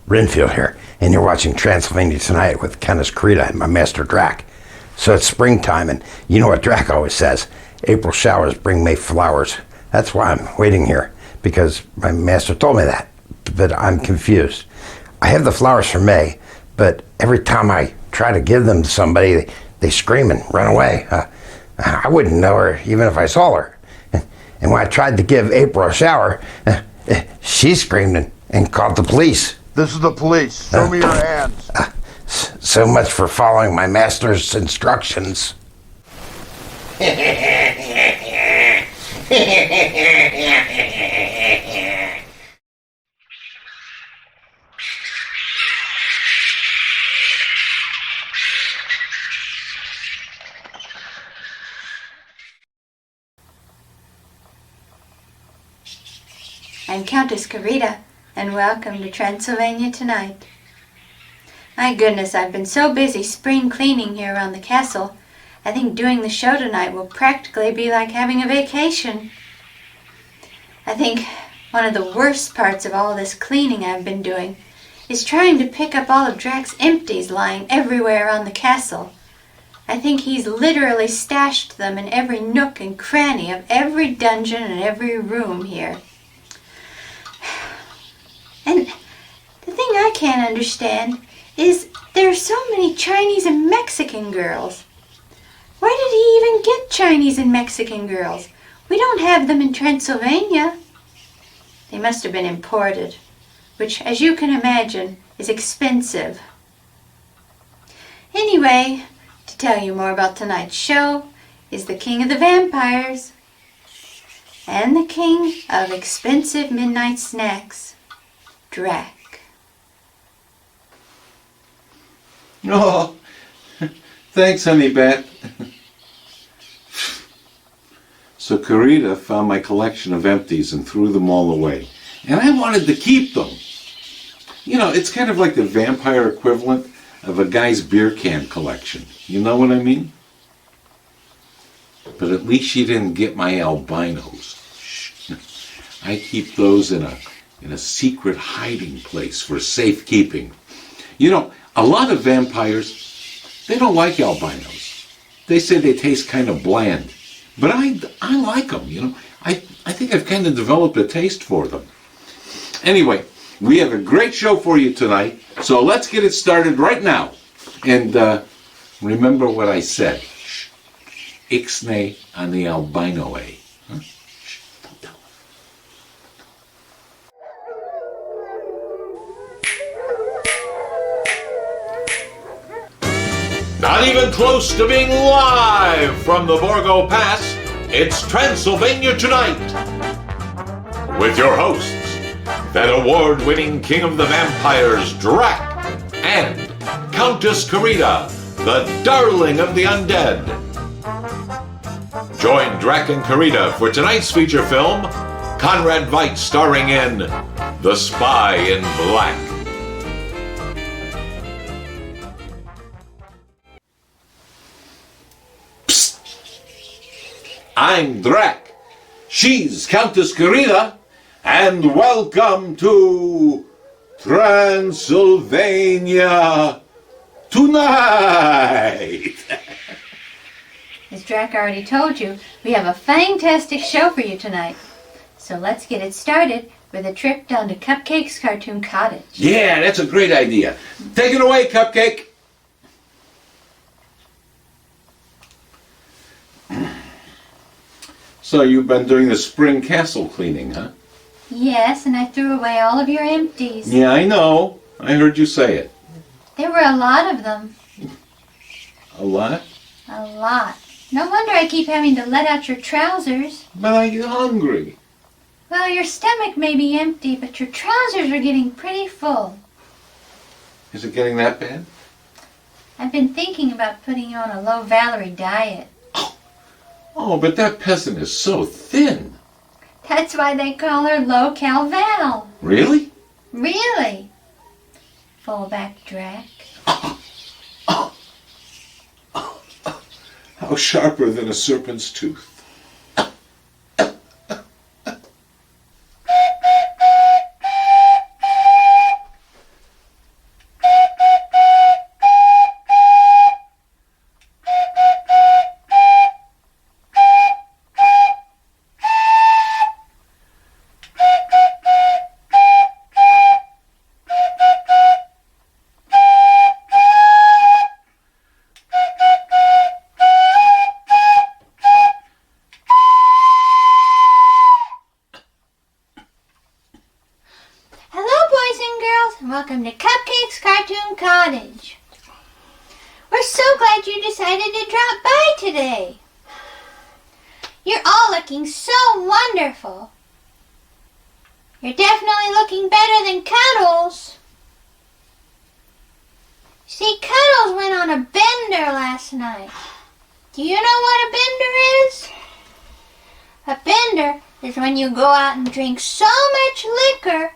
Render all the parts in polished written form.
Renfield here, and you're watching Transylvania Tonight with Countess Carita and my master Drac. So it's springtime, and you know what Drac always says, April showers bring May flowers. That's why I'm waiting here, because my master told me that, but I'm confused. I have the flowers for May, but every time I try to give them to somebody, they scream and run away. I wouldn't know her even if I saw her. And when I tried to give April a shower, she screamed and called the police. This is the police. Show me your hands. So much for following my master's instructions. I'm Countess Carita, and welcome to Transylvania Tonight. My goodness, I've been so busy spring cleaning here around the castle, I think doing the show tonight will practically be like having a vacation. I think one of the worst parts of all this cleaning I've been doing is trying to pick up all of Drac's empties lying everywhere around the castle. I think he's literally stashed them in every nook and cranny of every dungeon and every room here. And the thing I can't understand is there are so many Chinese and Mexican girls. Where did he even get Chinese and Mexican girls? We don't have them in Transylvania. They must have been imported, which, as you can imagine, is expensive. Anyway, to tell you more about tonight's show is the King of the Vampires and the King of Expensive Midnight Snacks, Drac. Oh, thanks, honey bat. So Carita found my collection of empties and threw them all away. And I wanted to keep them. You know, it's kind of like the vampire equivalent of a guy's beer can collection. You know what I mean? But at least she didn't get my albinos. Shh. I keep those in a secret hiding place for safekeeping. You know, a lot of vampires, they don't like albinos. They say they taste kind of bland. But I like them, you know. I think I've kind of developed a taste for them. Anyway, we have a great show for you tonight, so let's get it started right now. And remember what I said. Shh. Ixnay on the albinoe. Huh? Shh. Don't tell them. Not even close to being live from the Borgo Pass, it's Transylvania Tonight. With your hosts, that award-winning King of the Vampires, Drac, and Countess Carita, the darling of the undead. Join Drac and Carita for tonight's feature film, Conrad Veidt starring in The Spy in Black. I'm Drac, she's Countess Carita, and welcome to Transylvania Tonight! As Drac already told you, we have a fantastic show for you tonight. So let's get it started with a trip down to Cupcake's Cartoon Cottage. Yeah, that's a great idea. Take it away, Cupcake. So you've been doing the spring castle cleaning, huh? Yes, and I threw away all of your empties. Yeah, I know. I heard you say it. There were a lot of them. A lot? A lot. No wonder I keep having to let out your trousers. But I'm hungry. Well, your stomach may be empty, but your trousers are getting pretty full. Is it getting that bad? I've been thinking about putting you on a low-calorie diet. Oh, but that peasant is so thin. That's why they call her Low-Cal Val. Really? Really? Fall back, Drac. How sharper than a serpent's tooth. welcome to Cupcake's Cartoon Cottage. We're so glad you decided to drop by today. You're all looking so wonderful. You're definitely looking better than Cuddles. See, Cuddles went on a bender last night. Do you know what a bender is? A bender is when you go out and drink so much liquor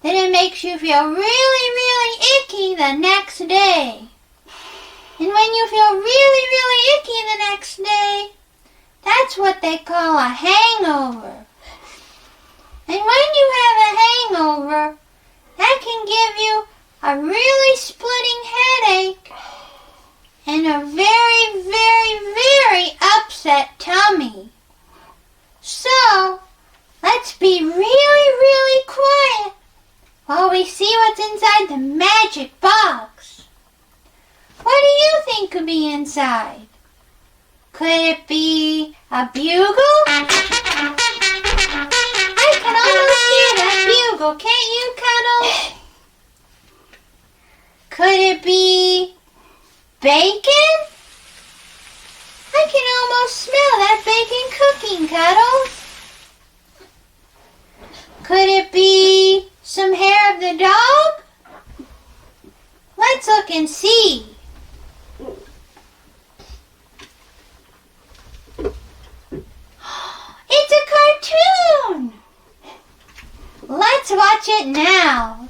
that it makes you feel really, really icky the next day. And when you feel really, really icky the next day, that's what they call a hangover. And when you have a hangover, that can give you a really splitting headache and a very, very, very upset tummy. So, let's be really, really quiet while we see what's inside the magic box. What do you think could be inside? Could it be a bugle? I can almost hear that bugle, can't you, Cuddles? Could it be bacon? I can almost smell that bacon cooking, Cuddles. Could it be some hair of the dog? Let's look and see. It's a cartoon! Let's watch it now.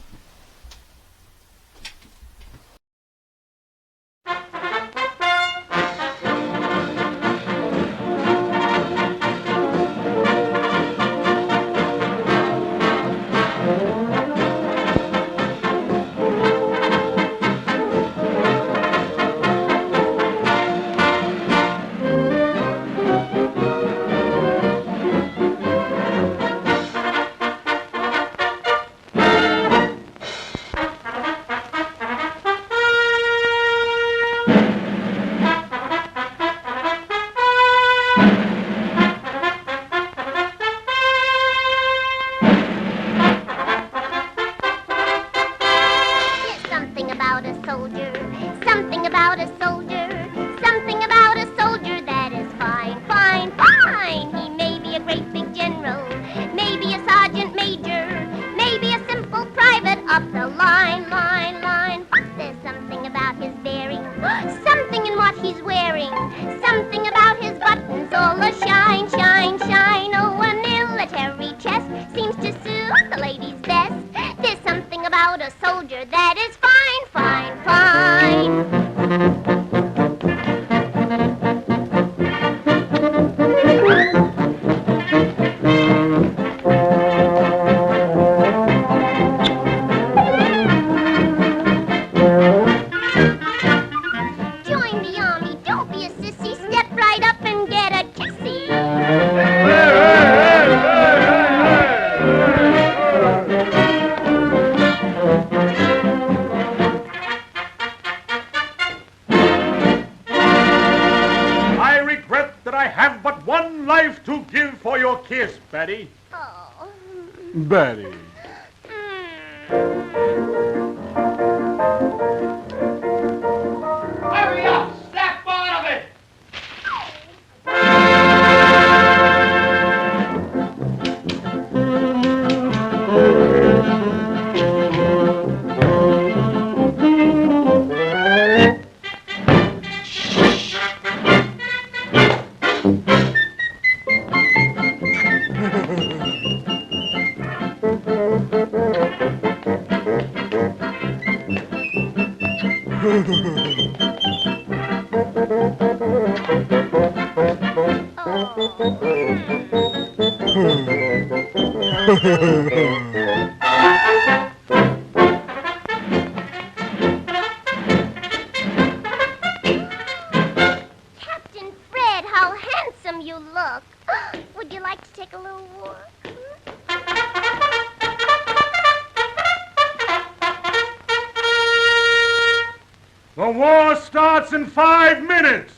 Betty? Betty. Hurry up! Snap out of it! Captain Fred, how handsome you look. Would you like to take a little walk? The war starts in 5 minutes.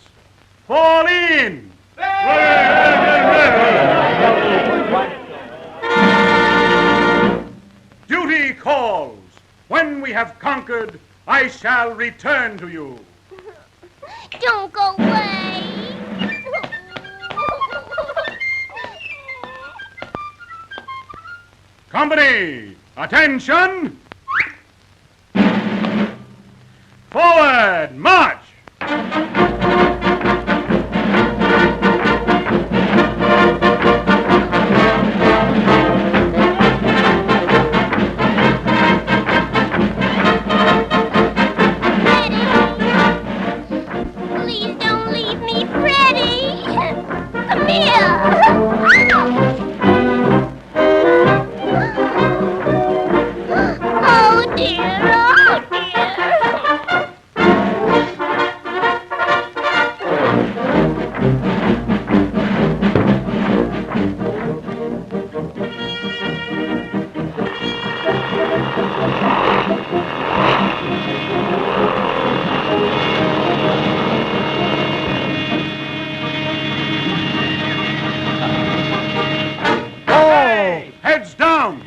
Fall in. Duty calls. When we have conquered, I shall return to you. Don't go away. Company, attention! Forward, march! Please don't leave me, Freddie. Come here. Oh, dear. Oh, dear. Oh, heads down!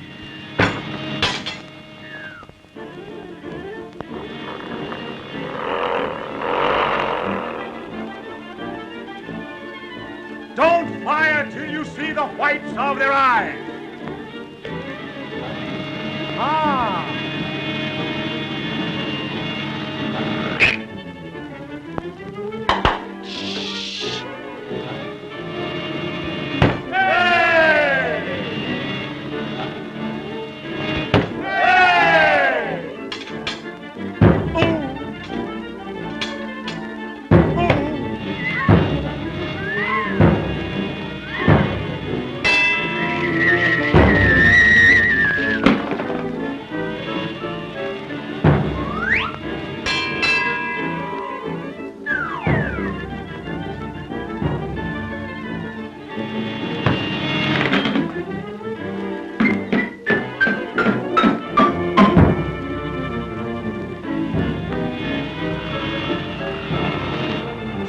Don't fire till you see the whites of their eyes. Ah!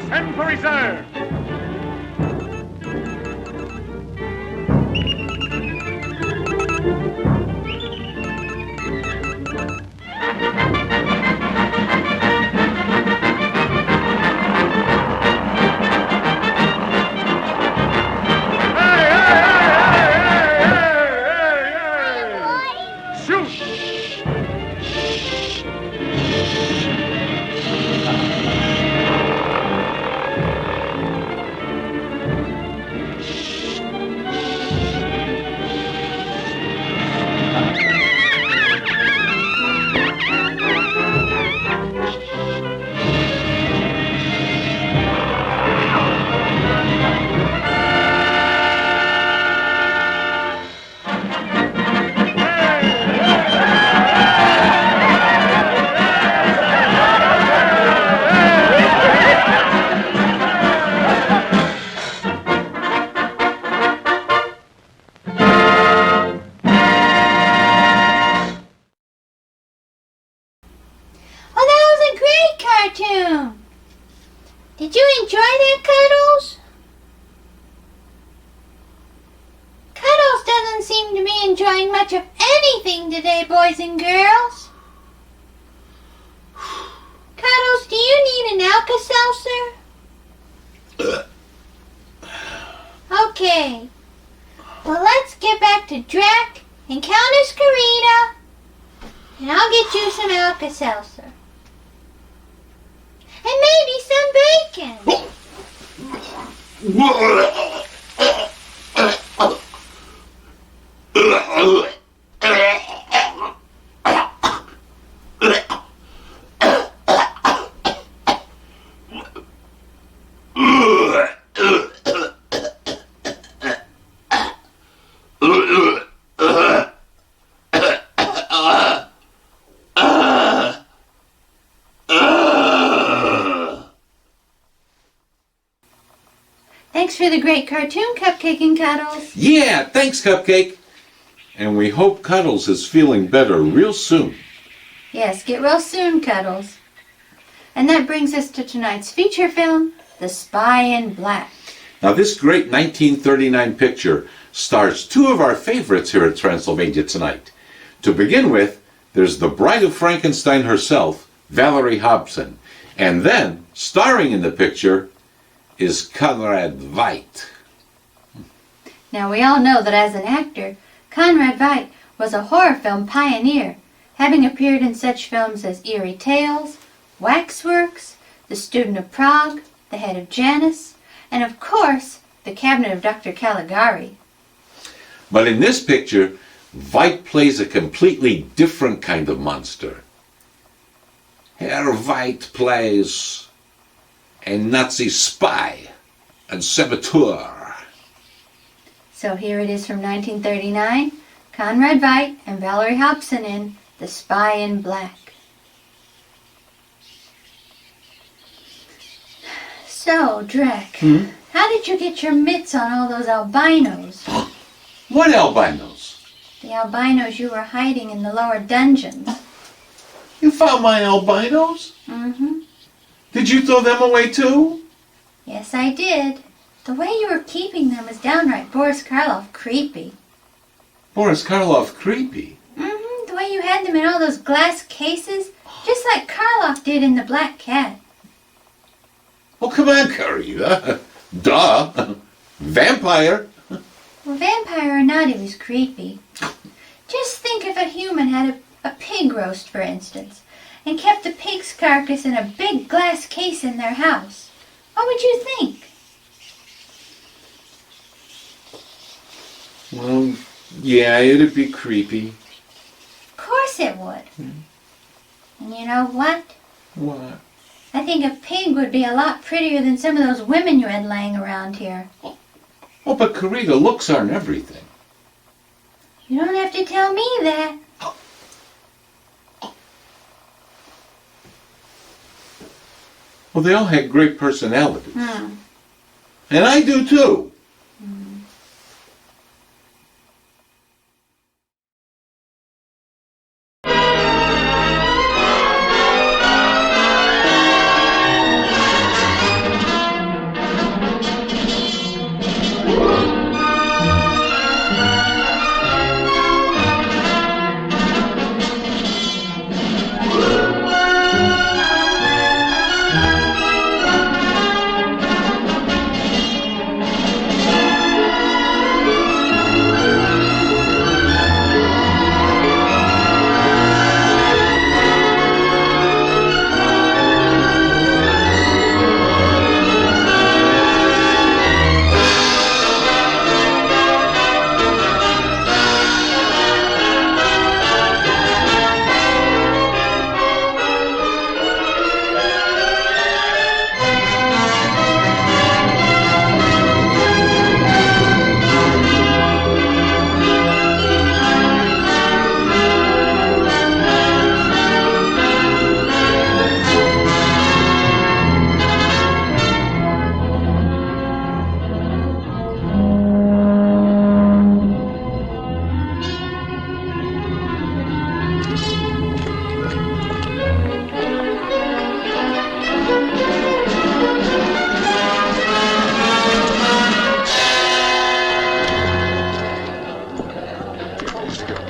Send for reserve. Shoot! Oh, that was a great cartoon. Did you enjoy that, Cuddles? Cuddles doesn't seem to be enjoying much of anything today, boys and girls. Cuddles, do you need an Alka-Seltzer? Okay. Well, let's get back to Drac and Countess Karita, and I'll get you some Alka-Seltzer. And maybe some bacon. Thanks for the great cartoon, Cupcake and Cuddles. Yeah, thanks, Cupcake. And we hope Cuddles is feeling better real soon. Yes, get well soon, Cuddles. And that brings us to tonight's feature film, The Spy in Black. Now, this great 1939 picture stars two of our favorites here at Transylvania tonight. To begin with, there's the Bride of Frankenstein herself, Valerie Hobson. And then, starring in the picture, is Conrad Veidt. Now, we all know that as an actor, Conrad Veidt was a horror film pioneer, having appeared in such films as Eerie Tales, Waxworks, The Student of Prague, The Head of Janus, and of course, The Cabinet of Dr. Caligari. But in this picture, Veidt plays a completely different kind of monster. Herr Veidt plays a Nazi spy and saboteur. So here it is from 1939, Conrad Veidt and Valerie Hobson in The Spy in Black. So, Drek, how did you get your mitts on all those albinos? What albinos? The albinos you were hiding in the lower dungeons. You found my albinos? Mm-hmm. Did you throw them away too? Yes, I did. The way you were keeping them was downright Boris Karloff creepy. Boris Karloff creepy? Mm-hmm. The way you had them in all those glass cases, just like Karloff did in The Black Cat. Oh, come on, Carita. Duh. Vampire. Well, vampire or not, it was creepy. Just think if a human had a pig roast, for instance, and kept the pig's carcass in a big glass case in their house. What would you think? Well, yeah, it'd be creepy. Of course it would. And you know what? What? I think a pig would be a lot prettier than some of those women you had laying around here. Oh, but Carita, looks aren't everything. You don't have to tell me that. Well, they all had great personalities. Hmm. And I do too.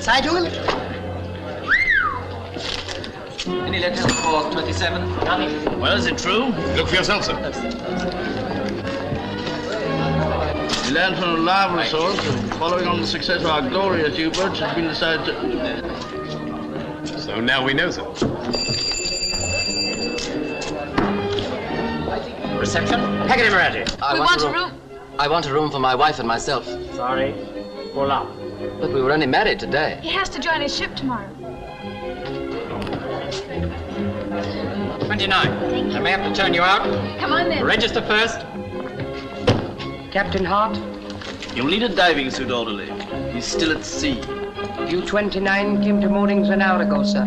Zeitung? Any letters for 27? Nothing. Well, is it true? Look for yourself, sir. We learned from a reliable source that following on the success of our glorious U-boats, it's been decided to... So now we know, sir. Reception? Packet Emirati. We want a room. I want a room for my wife and myself. Sorry. Pull up. But we were only married today. He has to join his ship tomorrow. 29. I may have to turn you out. Come on then. Register first. Captain Hart? You'll need a diving suit, orderly. He's still at sea. U-29 came to moorings an hour ago, sir.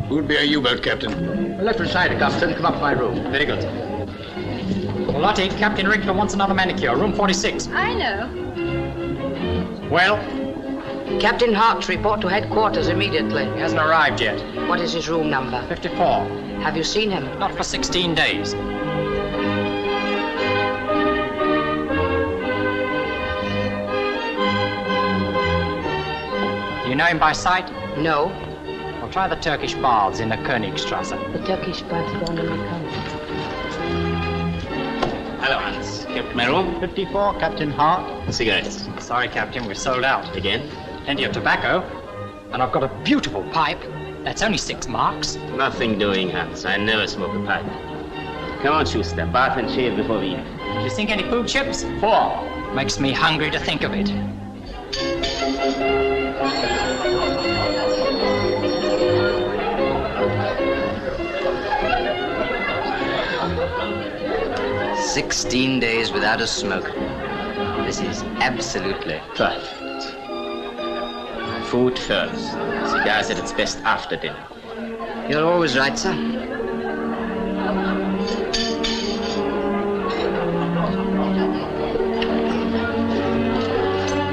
Who'd be a U-boat, Captain? Left side, Captain. Come up to my room. Very good. Well, Lottie, Captain Richter wants another manicure. Room 46. I know. Well? Captain Hart, report to headquarters immediately. He hasn't arrived yet. What is his room number? 54. Have you seen him? Not for 16 days. Do you know him by sight? No. Well, try the Turkish baths in the Königstrasse. The Turkish baths down in the country. Hello, Hans. Captain, my room? 54, Captain Hart. Cigarettes. Sorry, Captain, we're sold out. Again? Plenty of tobacco. And I've got a beautiful pipe. That's only 6 marks. Nothing doing, Hans. I never smoke a pipe. Come on, Schuster. Bath and shave before we eat. Do you think any food chips? 4. Makes me hungry to think of it. "16 days without a smoke. This is absolutely perfect. Food first. Cigars at its best after dinner. You're always right, sir.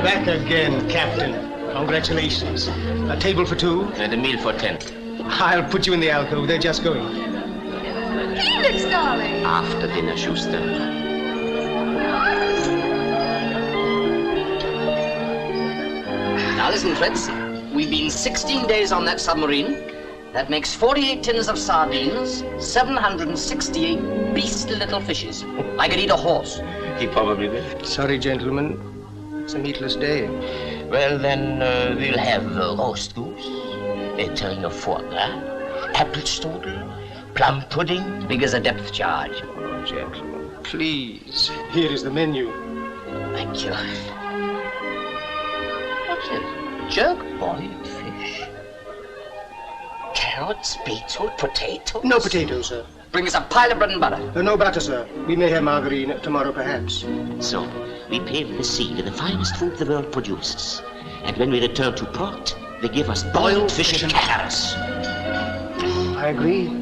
Back again, Captain. Congratulations. A table for 2? And a meal for 10. I'll put you in the alcove. They're just going. Felix, darling. After dinner, Schuster. Now listen, friends. We've been 16 days on that submarine. That makes 48 tins of sardines, 768 beastly little fishes. I could eat a horse. He probably will. Sorry, gentlemen. It's a meatless day. Well, then we'll have roast goose, a tureen of foie gras, apple strudel, plum pudding. Big as a depth charge. Oh, gentlemen, please. Here is the menu. Thank you. What's it? Jerk boiled fish. Carrots, beetroot, potato. No potatoes, sir. Bring us a pile of bread and butter. No butter, sir. We may have margarine tomorrow, perhaps. So, we pave the sea with the finest food the world produces. And when we return to port, they give us boiled fish and carrots. I agree.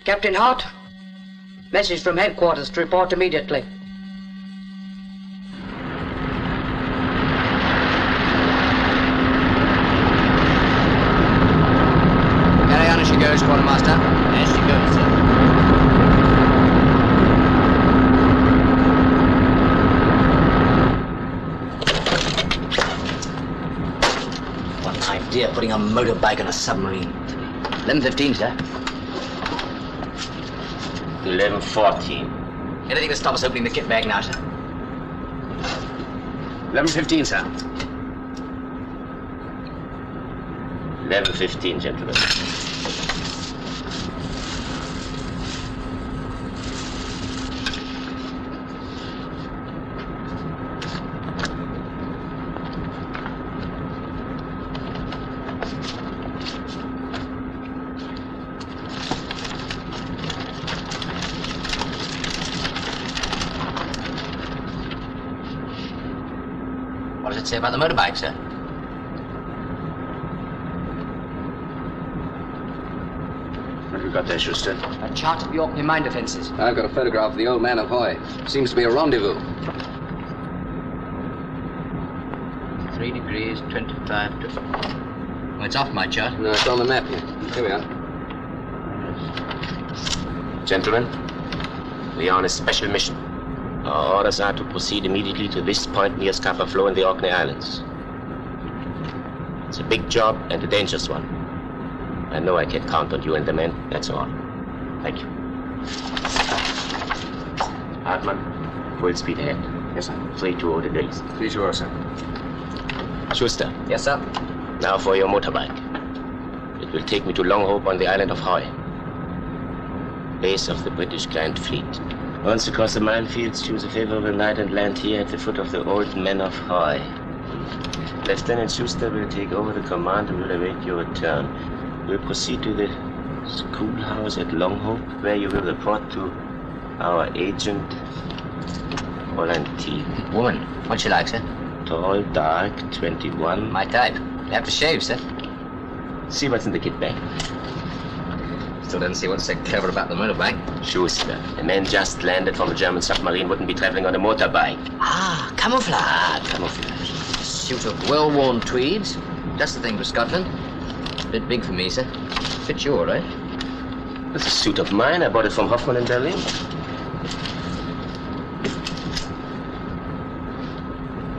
Captain Hart, message from headquarters to report immediately. Carry on as she goes, quartermaster. As she goes, sir. What an idea, putting a motorbike on a submarine. 11:15, sir. 11:14. Anything to stop us opening the kit bag now, sir? 11:15, sir. 11:15, gentlemen. What does it say about the motorbike, sir? What have you got there, Schuster? A chart of the Orkney mine defenses. I've got a photograph of the old man of Hoy. Seems to be a rendezvous. 3 degrees, 25 to... Oh, it's off my chart. No, it's on the map here. Here we are. Gentlemen, we are on a special mission. Our orders are to proceed immediately to this point near Scapa Flow in the Orkney Islands. It's a big job and a dangerous one. I know I can count on you and the men, that's all. Thank you. Hartmann, full speed ahead. Yes, sir. 320 degrees. 320, sir. Schuster. Yes, sir. Now for your motorbike. It will take me to Longhope on the island of Hoy. Base of the British Grand Fleet. Once across the minefields, choose a favorable night and land here at the foot of the old men of Hoy. Lieutenant Schuster will take over the command and will await your return. We'll proceed to the schoolhouse at Longhope, where you will report to our agent, Volantine. Woman, what's she like, sir? Tall, dark, 21. My type. You have to shave, sir. See what's in the kit bag. Still don't see what's so clever about the motorbike. Schuster, a man just landed from a German submarine wouldn't be traveling on a motorbike. Ah, camouflage. Camouflage. Suit of well-worn tweeds. Just the thing for Scotland. Bit big for me, sir. Fits you all right. That's a suit of mine. I bought it from Hoffman in Berlin.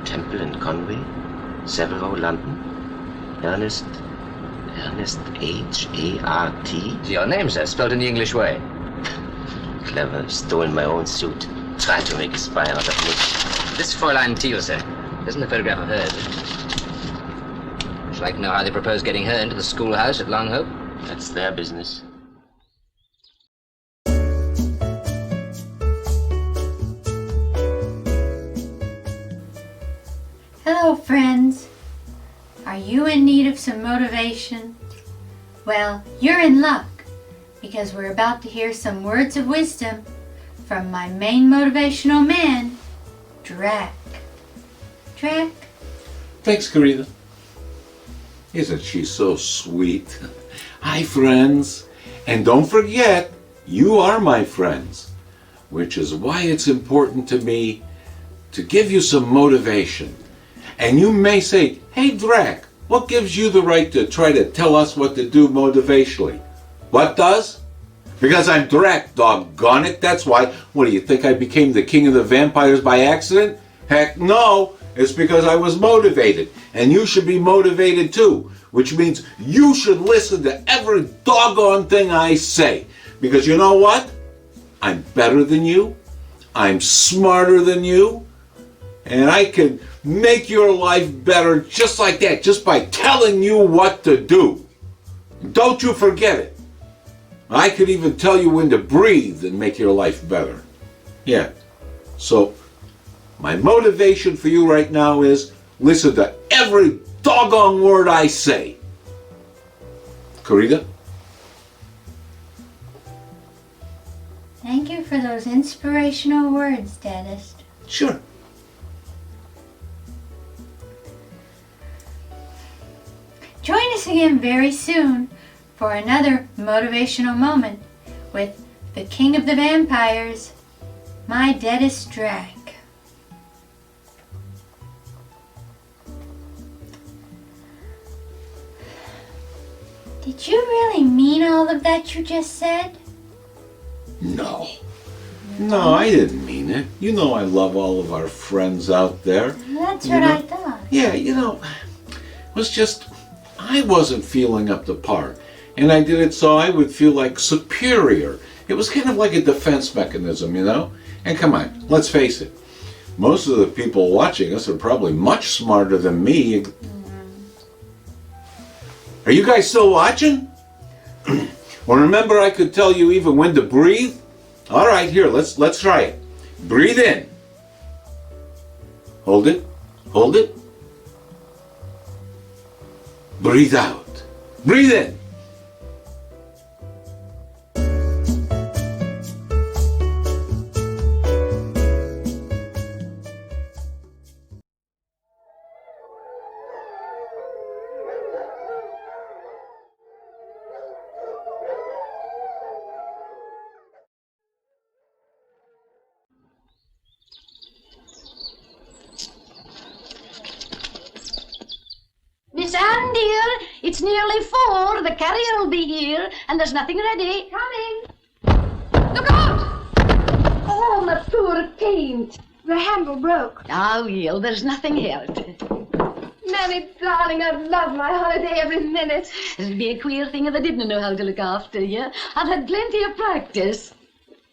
Temple and Conway. Severo, London. Ernest H-A-R-T. Your name, sir, spelled in the English way. Clever. Stolen my own suit. Tried to make a spy out of me. This Fräulein Thiel, sir. Isn't a photograph of hers. Would you like to know how they propose getting her into the schoolhouse at Longhope? That's their business. Hello, friends. Are you in need of some motivation? Well, you're in luck, because we're about to hear some words of wisdom from my main motivational man, Drac. Drac? Thanks, Karina. Isn't she so sweet? Hi, friends. And don't forget, you are my friends, which is why it's important to me to give you some motivation. And you may say, hey, Drac, what gives you the right to try to tell us what to do motivationally? What does? Because I'm Drac, doggone it, that's why. What, do you think I became the king of the vampires by accident? Heck no, it's because I was motivated. And you should be motivated too, which means you should listen to every doggone thing I say. Because you know what? I'm better than you, I'm smarter than you, and I can make your life better just like that, just by telling you what to do. Don't you forget it. I could even tell you when to breathe and make your life better. Yeah. So, my motivation for you right now is listen to every doggone word I say. Karita? Thank you for those inspirational words, Deadest. Sure. Join us again very soon for another motivational moment with the King of the Vampires, my Deadest Drac. Did you really mean all of that you just said? No. No, I didn't mean it. You know I love all of our friends out there. That's what I thought. Yeah, it was just, I wasn't feeling up to par. And I did it so I would feel like superior. It was kind of like a defense mechanism, And come on, let's face it. Most of the people watching us are probably much smarter than me. Are you guys still watching? Well, remember I could tell you even when to breathe? All right, here, let's try it. Breathe in. Hold it. Hold it. Breathe out. Breathe in. Miss Anne, dear, it's nearly 4. The carrier will be here, and there's nothing ready. Coming. Look out! Oh, my poor paint. The handle broke. I'll yield. There's nothing held. Mammy, darling, I'd love my holiday every minute. It'd be a queer thing if I didn't know how to look after you. I've had plenty of practice.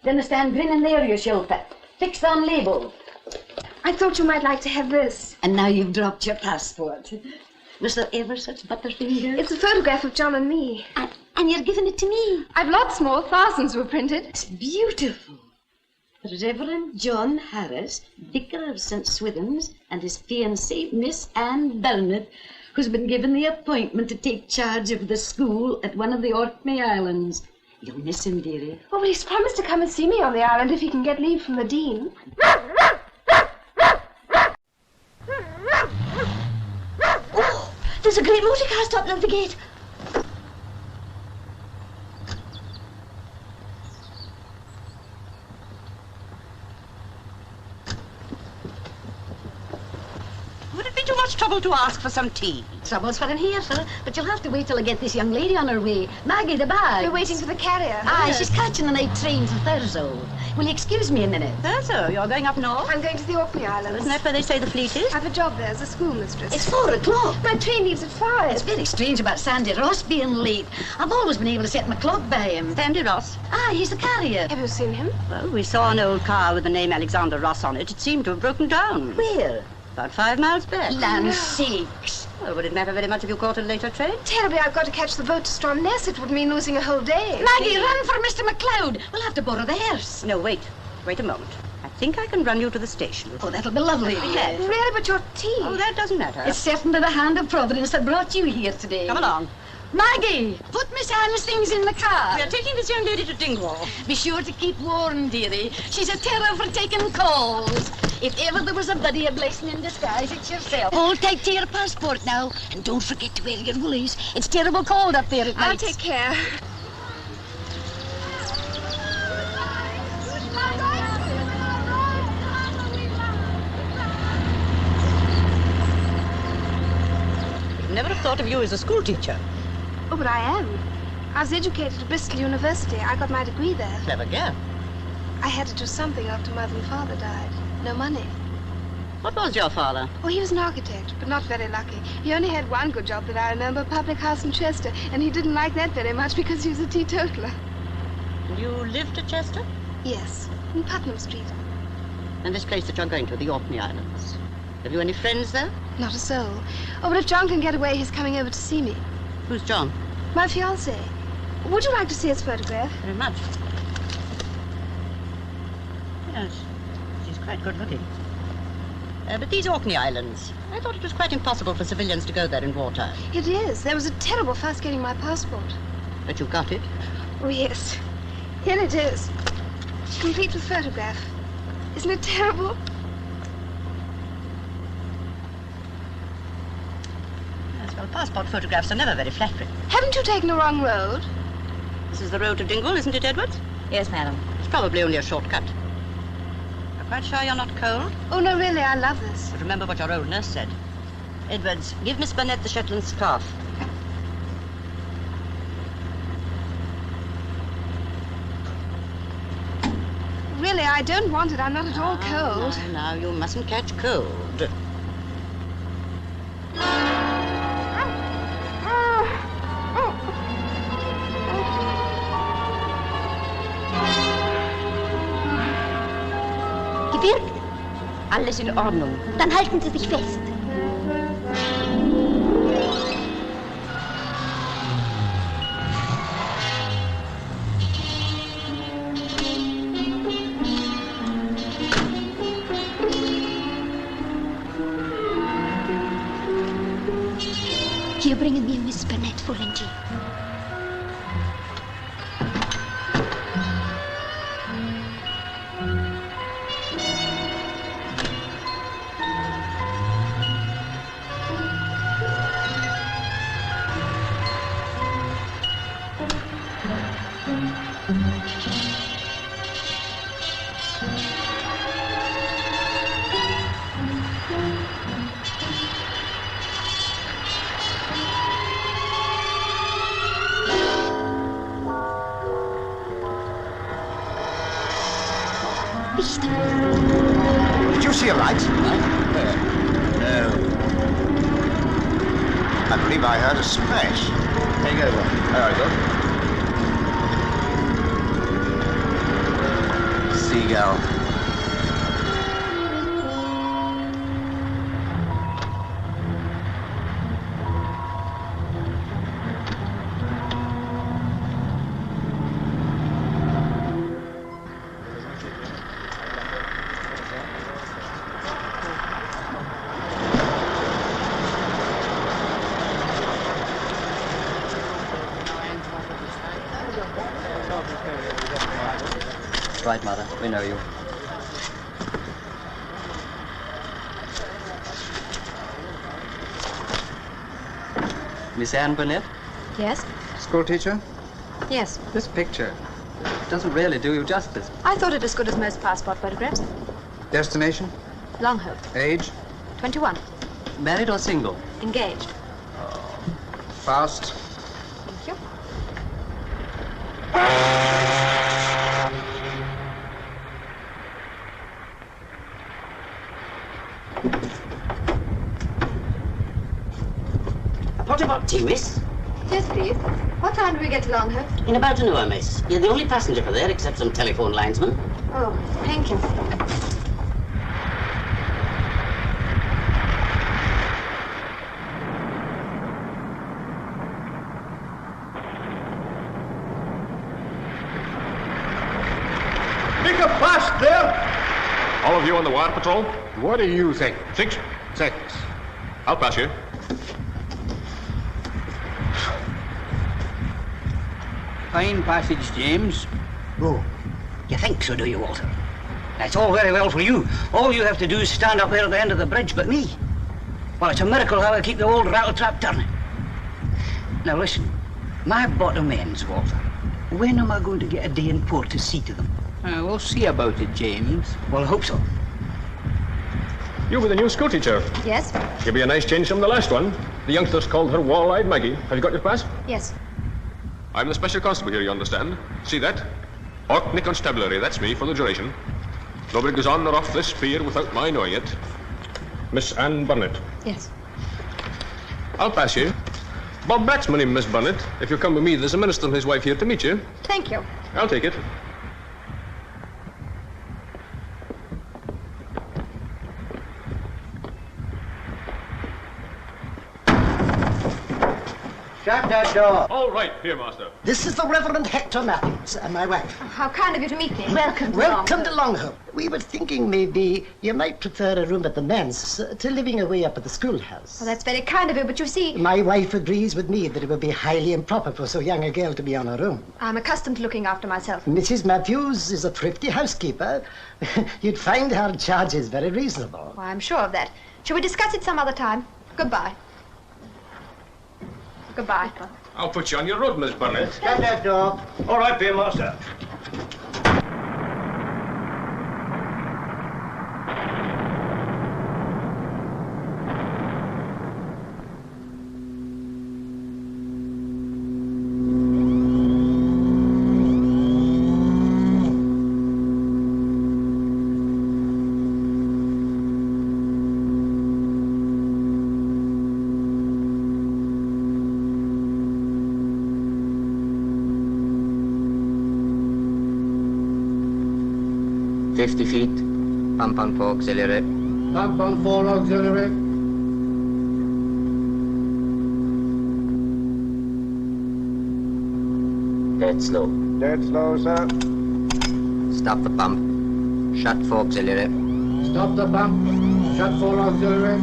Then stand grinning there, you shelter. Fixed on label. I thought you might like to have this. And now you've dropped your passport. Was there ever such butterfingers? It's a photograph of John and me. And you're giving it to me? I've lots more. Thousands were printed. It's beautiful. Reverend John Harris, Vicar of St. Swithin's, and his fiancée, Miss Anne Belknap, who's been given the appointment to take charge of the school at one of the Orkney Islands. You'll miss him, dearie. Oh, but he's promised to come and see me on the island if he can get leave from the Dean. Oh, there's a great motor car stopping at the gate. Would it be too much trouble to ask for some tea? Trouble's for in here, sir, but you'll have to wait till I get this young lady on her way. Maggie, the bag. We're waiting for the carrier. Aye, she's catching the night train for Thurso. Will you excuse me a minute? Thurso? You're going up north? I'm going to the Orkney Islands. Isn't that where they say the fleet is? I have a job there as a schoolmistress. It's 4 o'clock. My train leaves at 5. It's very strange about Sandy Ross being late. I've always been able to set my clock by him. Sandy Ross? Ah, he's the carrier. Have you seen him? Well, we saw an old car with the name Alexander Ross on it. It seemed to have broken down. Where? About 5 miles back. Land sakes. Well, would it matter very much if you caught a later train? Terribly, I've got to catch the boat to Stromness. It would mean losing a whole day. Maggie, run for Mr. McLeod. We'll have to borrow the hearse. No, wait. Wait a moment. I think I can run you to the station. Oh, that'll be lovely. Really, but your tea. Oh, that doesn't matter. It's certainly the hand of Providence that brought you here today. Come along. Maggie, put Miss Anne's things in the car. We are taking this young lady to Dingwall. Be sure to keep warm, dearie. She's a terror for taking calls. If ever there was a buddy a blessing in disguise, it's yourself. Hold tight to your passport now, and don't forget to wear your woolies. It's terrible cold up there at night. I'll take care. Never have thought of you as a school teacher. Oh, but I am. I was educated at Bristol University. I got my degree there. Clever girl. I had to do something after Mother and Father died. No money. What was your father? Oh, he was an architect, but not very lucky. He only had one good job that I remember, public house in Chester, and he didn't like that very much because he was a teetotaler. And you lived at Chester? Yes, in Putnam Street. And this place that you're going to, the Orkney Islands. Have you any friends there? Not a soul. Oh, but if John can get away, he's coming over to see me. Who's John? My fiancé. Would you like to see his photograph? Very much. Yes, she's quite good looking. But these Orkney Islands, I thought it was quite impossible for civilians to go there in wartime. It is. There was a terrible fuss getting my passport. But you got it? Oh, yes. Here it is. Complete with photograph. Isn't it terrible? Yes, well, passport photographs are never very flattering. Haven't you taken the wrong road? This is the road to Dingwall, isn't it, Edwards? Yes, madam. It's probably only a shortcut. You're quite sure you're not cold? Oh, no, really, I love this. But remember what your old nurse said. Edwards, give Miss Burnett the Shetland scarf. Really, I don't want it. I'm not at all cold. Now, you mustn't catch cold. Gewirkt? Alles in Ordnung. Dann halten Sie sich fest. Hier bringen wir Miss Burnett vor den Jeep. Did you see a light? No. I believe I heard a splash. There you go. There I go. Seagull. That's right, Mother. We know you. Miss Anne Burnett? Yes? School teacher? Yes. This picture doesn't really do you justice. I thought it as good as most passport photographs. Destination? Longhope. Age? 21. Married or single? Engaged. Fast? Thank you. A pot of hot tea, miss? Yes, please. What time do we get to Longhope? In about an hour, miss. You're the only passenger for there, except some telephone linesmen. Oh, thank you. Make a fast there! All of you on the wire patrol? What do you think? 6 Seconds. I'll pass you. Fine passage, James. Oh, you think so, do you, Walter? That's all very well for you. All you have to do is stand up there at the end of the bridge, but me? Well, it's a miracle how I keep the old rattletrap turning. Now listen, my bottom ends, Walter. When am I going to get a day in port to see to them? We'll see about it, James. Well, I hope so. You were the new school teacher. Yes? You'll be a nice change from the last one. The youngsters called her Wall-Eyed Maggie. Have you got your pass? Yes. I'm the special constable here, you understand. See that? Orkney Constabulary, that's me for the duration. Nobody goes on or off this pier without my knowing it. Miss Anne Burnett. Yes. I'll pass you. Bob Black's my name, Miss Burnett. If you come with me, there's a minister and his wife here to meet you. Thank you. I'll take it. Shut that door. All right, here, master. This is the Reverend Hector Matthews and my wife. How kind of you to meet me. Welcome to Welcome to Longhope. We were thinking maybe you might prefer a room at the manse to living away up at the schoolhouse. Well, that's very kind of you, but you see, My wife agrees with me that it would be highly improper for so young a girl to be on her own. I'm accustomed to looking after myself. Mrs. Matthews is a thrifty housekeeper. You'd find her charges very reasonable. Well, I'm sure of that. Shall we discuss it some other time? Goodbye. Goodbye. I'll put you on your road, Miss Burnett. Shut that door. All right, dear master. Feet. Pump on 4 auxiliary. Pump on 4 auxiliary. Dead slow. Dead slow, sir. Stop the pump. Shut 4 auxiliary. Stop the pump. Shut 4 auxiliary.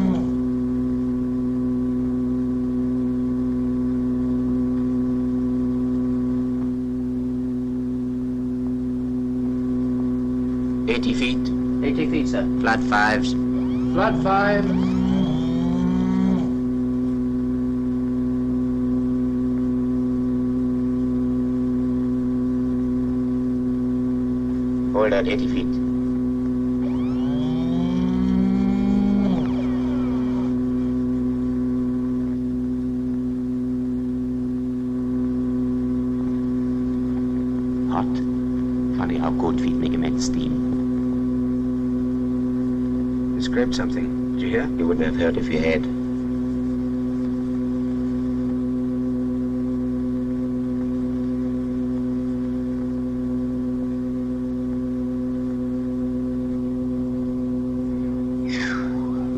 Feet. 80 feet, sir. Flat 5s. Flat 5. Hold at 80 feet. Hot. Funny how goat feet make immense steam. Scraped something. Did you hear? You wouldn't have heard if you had.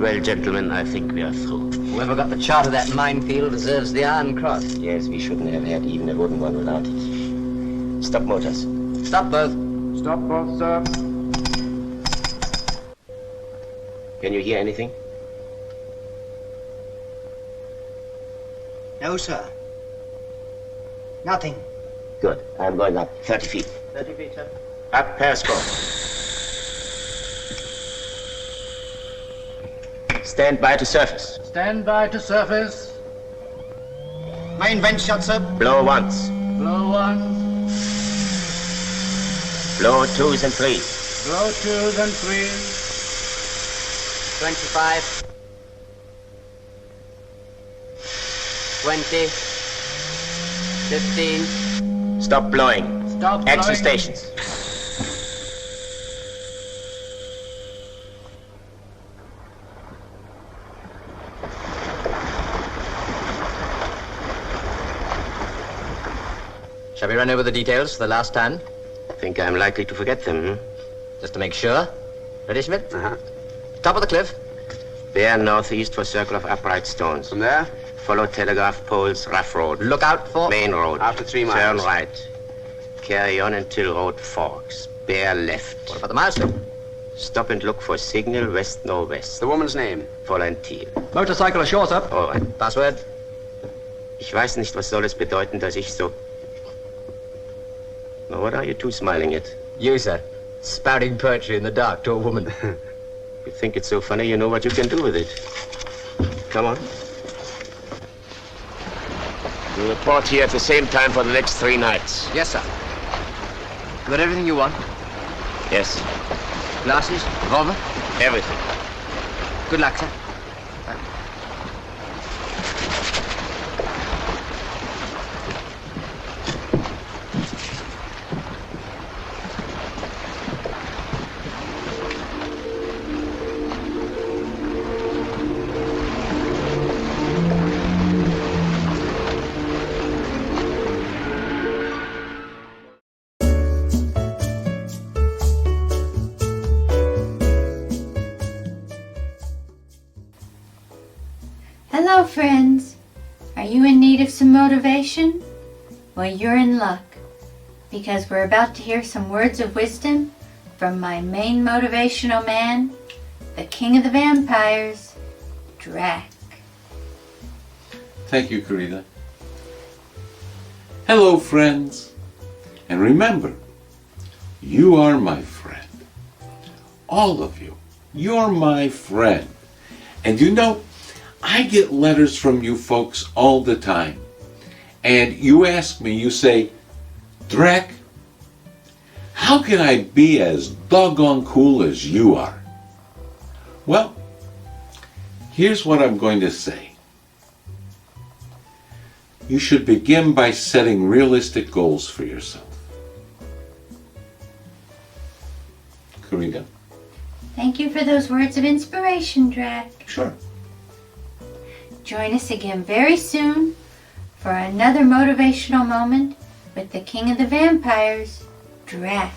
Well, gentlemen, I think we are through. Whoever got the chart of that minefield deserves the Iron Cross. Yes, we shouldn't have had even a wooden one without it. Stop motors. Stop both. Stop both, sir. Can you hear anything? No, sir. Nothing. Good. I'm going up 30 feet. 30 feet, sir. Up periscope. Stand by to surface. Stand by to surface. Main vent shuts up. Blow once. Blow one. Blow twos and threes. Blow twos and threes. 25. 20. 15. Stop blowing. Stop Action blowing. stations. Shall we run over the details for the last time? Think I'm likely to forget them, Just to make sure. Ready, Schmidt? Top of the cliff. Bear northeast for circle of upright stones. From there? Follow telegraph poles, rough road. Look out for... Main road. After 3 miles. Turn right. Carry on until road forks. Bear left. What about the milestone? Stop and look for signal west-northwest. The woman's name? Fräulein Thiel. Motorcycle ashore, sir. All right. Password? Ich weiß nicht, was soll es bedeuten, dass ich so... Now, what are you two smiling at? You, sir. Spouting poetry in the dark to a woman. You think it's so funny, you know what you can do with it. Come on. You report here at the same time for the next 3 nights. Yes, sir. You got everything you want? Yes, Glasses? Revolver? everything. Good luck, sir. Hello, friends. Are you in need of some motivation? Well, you're in luck, because we're about to hear some words of wisdom from my main motivational man, the king of the vampires, Drac. Thank you, Karina. Hello, friends. And remember, you are my friend. All of you. You're my friend. And you know, I get letters from you folks all the time. And you ask me, you say, Drac, how can I be as doggone cool as you are? Well, here's what I'm going to say. You should begin by setting realistic goals for yourself. Karina? Thank you for those words of inspiration, Drac. Sure. Join us again very soon for another motivational moment with the king of the vampires, Drac.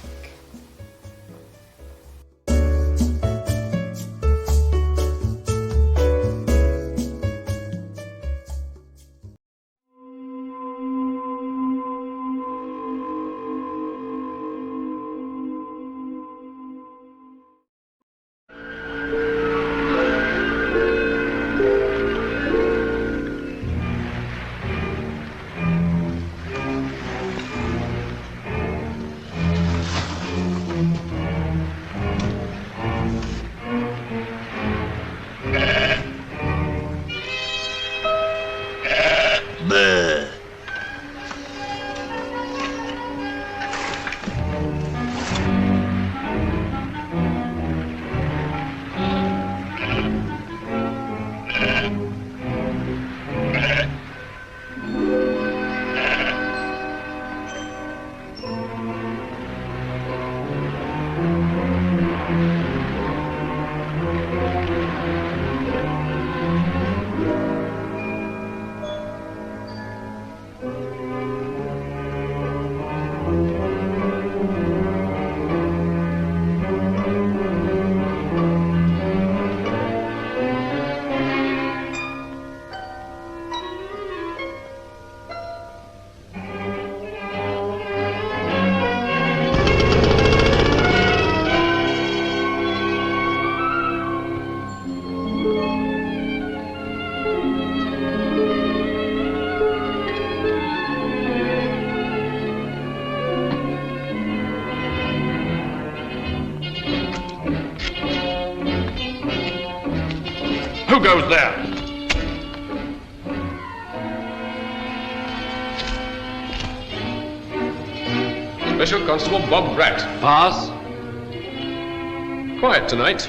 Who goes there? Special Constable Bob Bratt. Pass. Quiet tonight.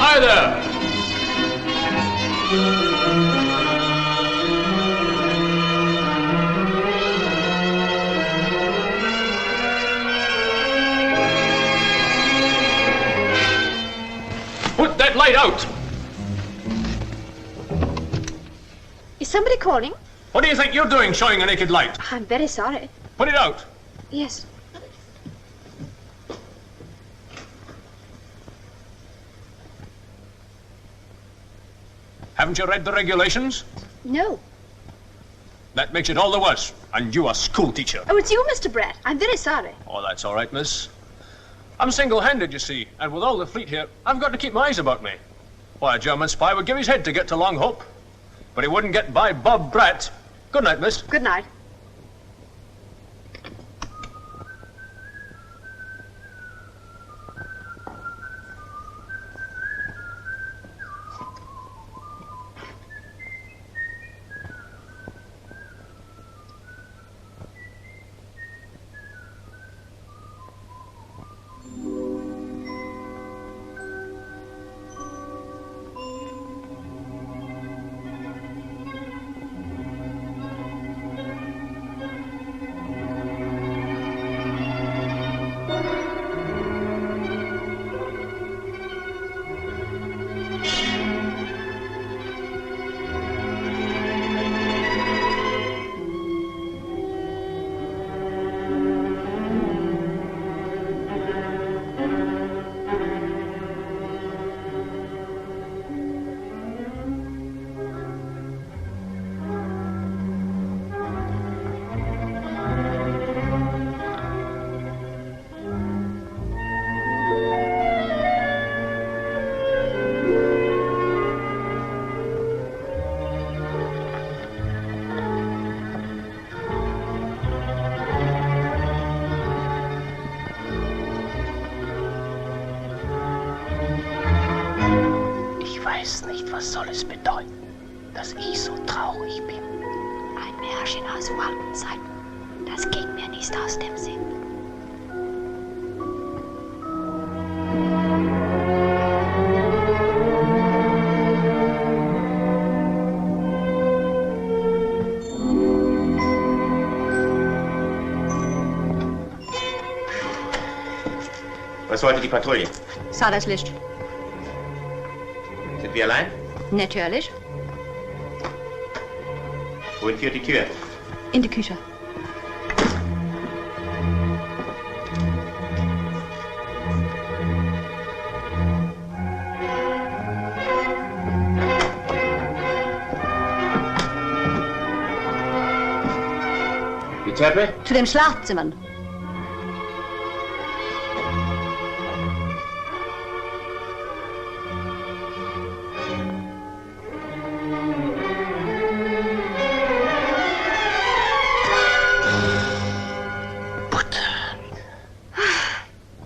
Hi there! Put that light out! Is somebody calling? What do you think you're doing showing a naked light? I'm very sorry. Put it out! Yes. Haven't you read the regulations? No. That makes it all the worse. And you a school teacher. Oh, it's you, Mr. Bratt. I'm very sorry. Oh, that's all right, miss. I'm single-handed, you see, and with all the fleet here, I've got to keep my eyes about me. Why, a German spy would give his head to get to Long Hope, but he wouldn't get by Bob Bratt. Good night, miss. Good night. weiß nicht, was soll es bedeuten, dass ich so traurig bin. Ein Märchen aus alten Zeiten. Das ging mir nicht aus dem Sinn. Was wollte die Patrouille? Sah das Licht. Sind wir allein? Natürlich. Wohin führt die Tür? In die Küche. Die Treppe? Zu den Schlafzimmern.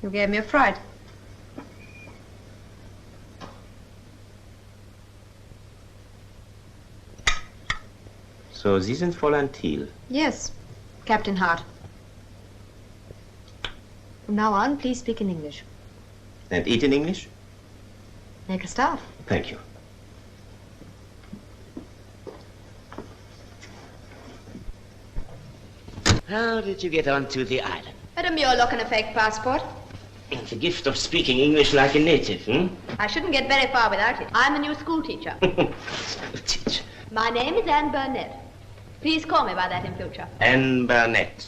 You gave me a fright. So, Sie sind Fräulein Thiel. Yes, Captain Hart. From now on, please speak in English. And eat in English? Make a start. Thank you. How did you get onto the island? At a mule look and a fake passport. It's a gift of speaking English like a native, I shouldn't get very far without it. I'm a new school teacher. Teacher. My name is Anne Burnett. Please call me by that in future. Anne Burnett.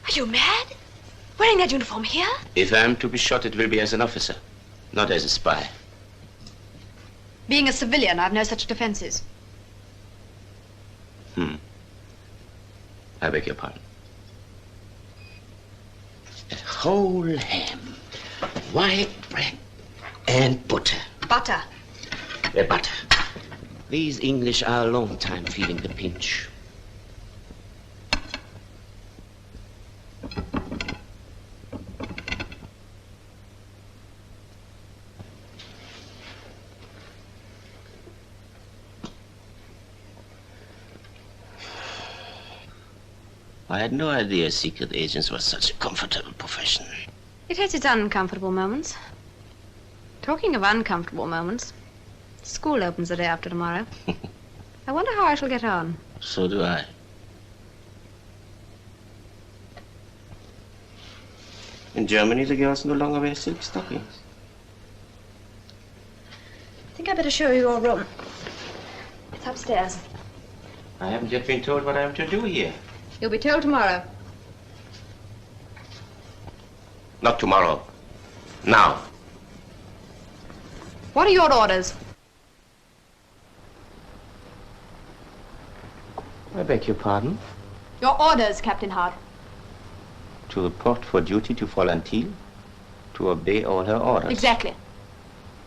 Are you mad? Wearing that uniform here? If I'm to be shot, it will be as an officer, not as a spy. Being a civilian, I've no such defenses. I beg your pardon. A whole ham, white bread, and butter. Butter. Butter. These English are a long time feeling the pinch. I had no idea secret agents were such a comfortable profession. It has its uncomfortable moments. Talking of uncomfortable moments, school opens the day after tomorrow. I wonder how I shall get on. So do I. In Germany, the girls no longer wear silk stockings. I think I'd better show you your room. It's upstairs. I haven't yet been told what I'm to do here. You'll be told tomorrow. Not tomorrow. Now. What are your orders? I beg your pardon? Your orders, Captain Hart. To report for duty to Fräulein Thiel, to obey all her orders. Exactly.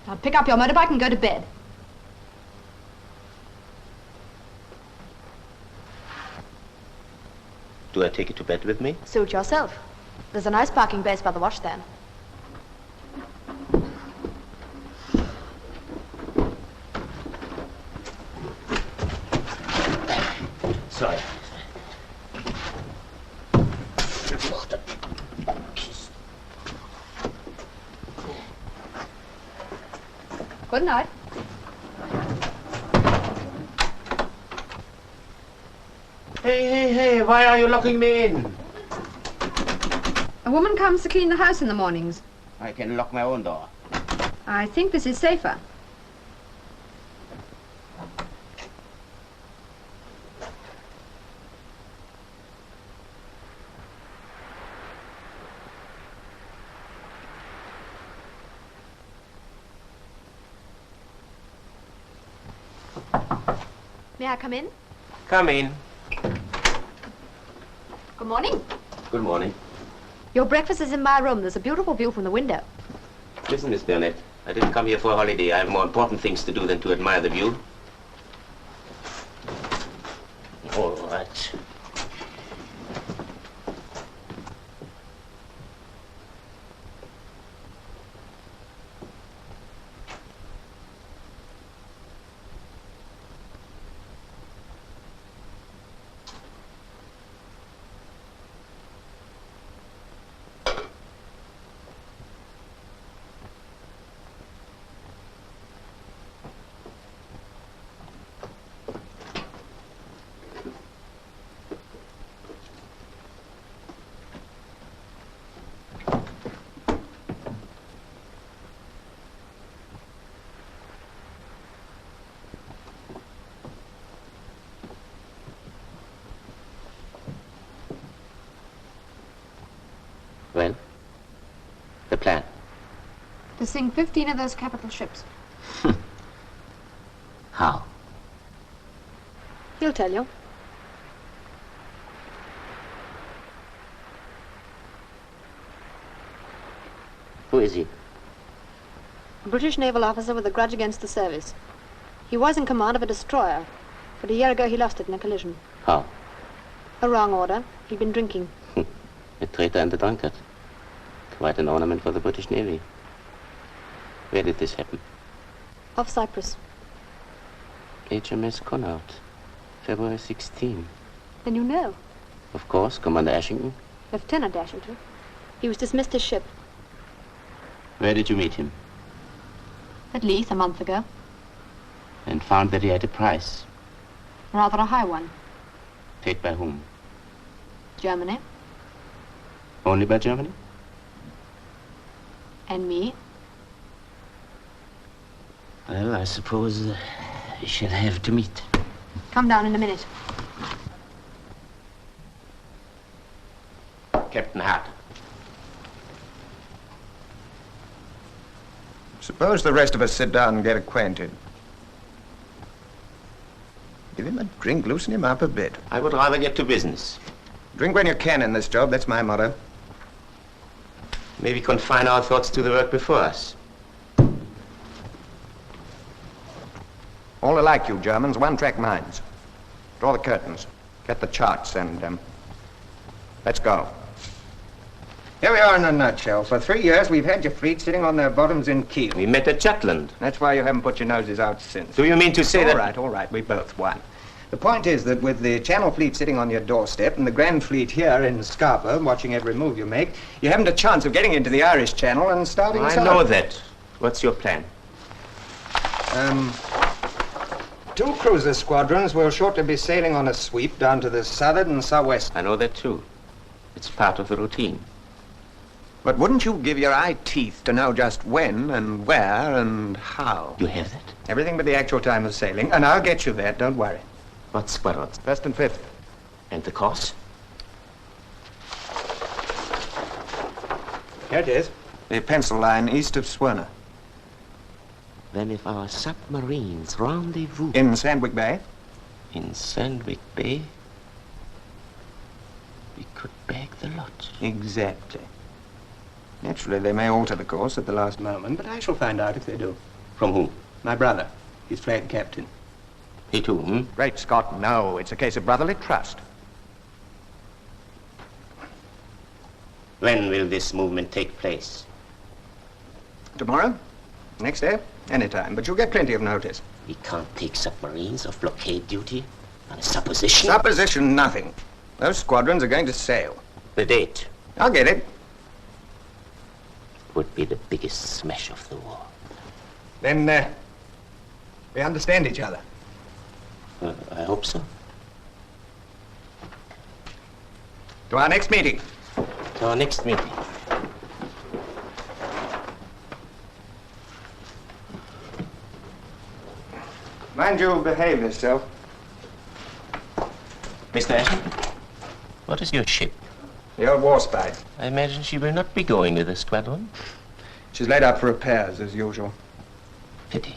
Now pick up your motorbike and go to bed. Do I take it to bed with me? Suit yourself. There's a nice parking base by the washstand. Sorry. Good night. Hey, why are you locking me in? A woman comes to clean the house in the mornings. I can lock my own door. I think this is safer. May I come in? Come in. Good morning. Good morning. Your breakfast is in my room. There's a beautiful view from the window. Listen, Miss Burnett, I didn't come here for a holiday. I have more important things to do than to admire the view. All right. Well, the plan. To sink 15 of those capital ships. How? He'll tell you. Who is he? A British naval officer with a grudge against the service. He was in command of a destroyer, but a year ago he lost it in a collision. How? A wrong order. He'd been drinking. A traitor and a drunkard. Quite an ornament for the British Navy. Where did this happen? Off Cyprus. HMS Connaught, February 16. Then you know. Of course, Commander Ashington. Lieutenant Ashington. He was dismissed his ship. Where did you meet him? At Leith a month ago. And found that he had a price. Rather a high one. Paid by whom? Germany. Only by Germany? And me. Well, I suppose we shall have to meet. Come down in a minute. Captain Hart. Suppose the rest of us sit down and get acquainted. Give him a drink, loosen him up a bit. I would rather get to business. Drink when you can in this job, that's my motto. Maybe confine our thoughts to the work before us. All alike, you Germans, one-track minds. Draw the curtains, get the charts, and, let's go. Here we are in a nutshell. For 3 years, we've had your fleet sitting on their bottoms in Kiel. We met at Jutland. That's why you haven't put your noses out since. Do you mean to say that... All right, we both won. The point is that with the Channel Fleet sitting on your doorstep and the Grand Fleet here in Scarborough watching every move you make, you haven't a chance of getting into the Irish Channel and starting I know that. What's your plan? 2 cruiser squadrons will shortly be sailing on a sweep down to the southern and southwest. I know that too. It's part of the routine. But wouldn't you give your eye teeth to know just when and where and how? You have that? Everything but the actual time of sailing, and I'll get you there, don't worry. What squadrons? 1st and 5th. And the course? Here it is. The pencil line east of Swerner. Then if our submarines rendezvous... In Sandwich Bay? In Sandwich Bay, we could bag the lot. Exactly. Naturally, they may alter the course at the last moment, but I shall find out if they do. From whom? My brother. He's flag captain. He too, hmm? Great Scott, no. It's a case of brotherly trust. When will this movement take place? Tomorrow? Next day? Anytime, but you'll get plenty of notice. We can't take submarines off blockade duty on a supposition? Supposition, nothing. Those squadrons are going to sail. The date? I'll get it. Would be the biggest smash of the war. Then, we understand each other. I hope so. To our next meeting. To our next meeting. Mind you behave yourself. Mr. Ashton, what is your ship? The old war spy. I imagine she will not be going with the squadron. She's laid up for repairs, as usual. Pity.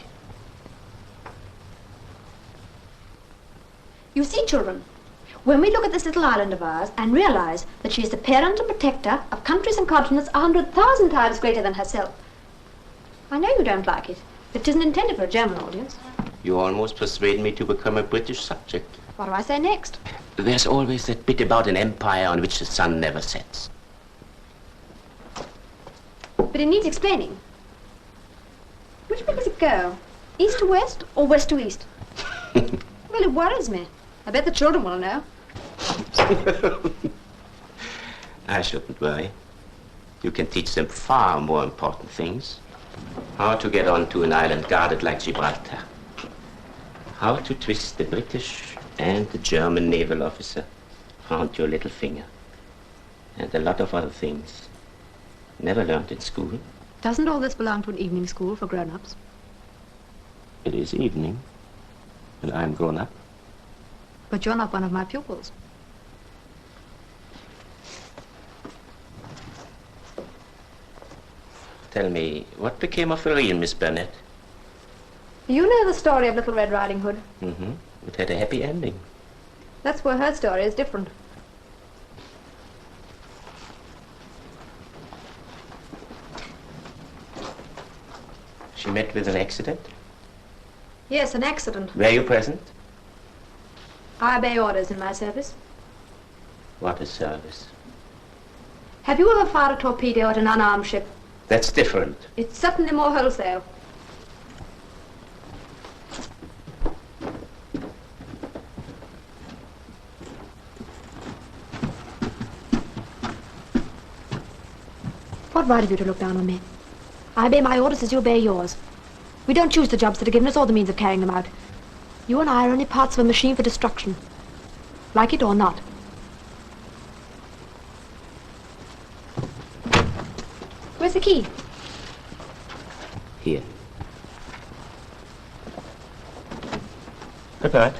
You see, children, when we look at this little island of ours and realize that she is the parent and protector of countries and continents 100,000 times greater than herself, I know you don't like it, but it isn't intended for a German audience. You almost persuade me to become a British subject. What do I say next? There's always that bit about an empire on which the sun never sets. But it needs explaining. Which way does it go? East to west or west to east? Well, it worries me. I bet the children will know. I shouldn't worry. You can teach them far more important things. How to get onto an island guarded like Gibraltar. How to twist the British and the German naval officer round your little finger. And a lot of other things. Never learned in school. Doesn't all this belong to an evening school for grown-ups? It is evening, and I'm grown up. But you're not one of my pupils. Tell me, what became of the real Miss Burnett? You know the story of Little Red Riding Hood. Mm-hmm. It had a happy ending. That's where her story is different. She met with an accident? Yes, an accident. Were you present? I obey orders in my service. What a service. Have you ever fired a torpedo at an unarmed ship? That's different. It's certainly more wholesale. What right have you to look down on me? I obey my orders as you obey yours. We don't choose the jobs that are given us or the means of carrying them out. You and I are only parts of a machine for destruction. Like it or not. Where's the key? Here. Good night.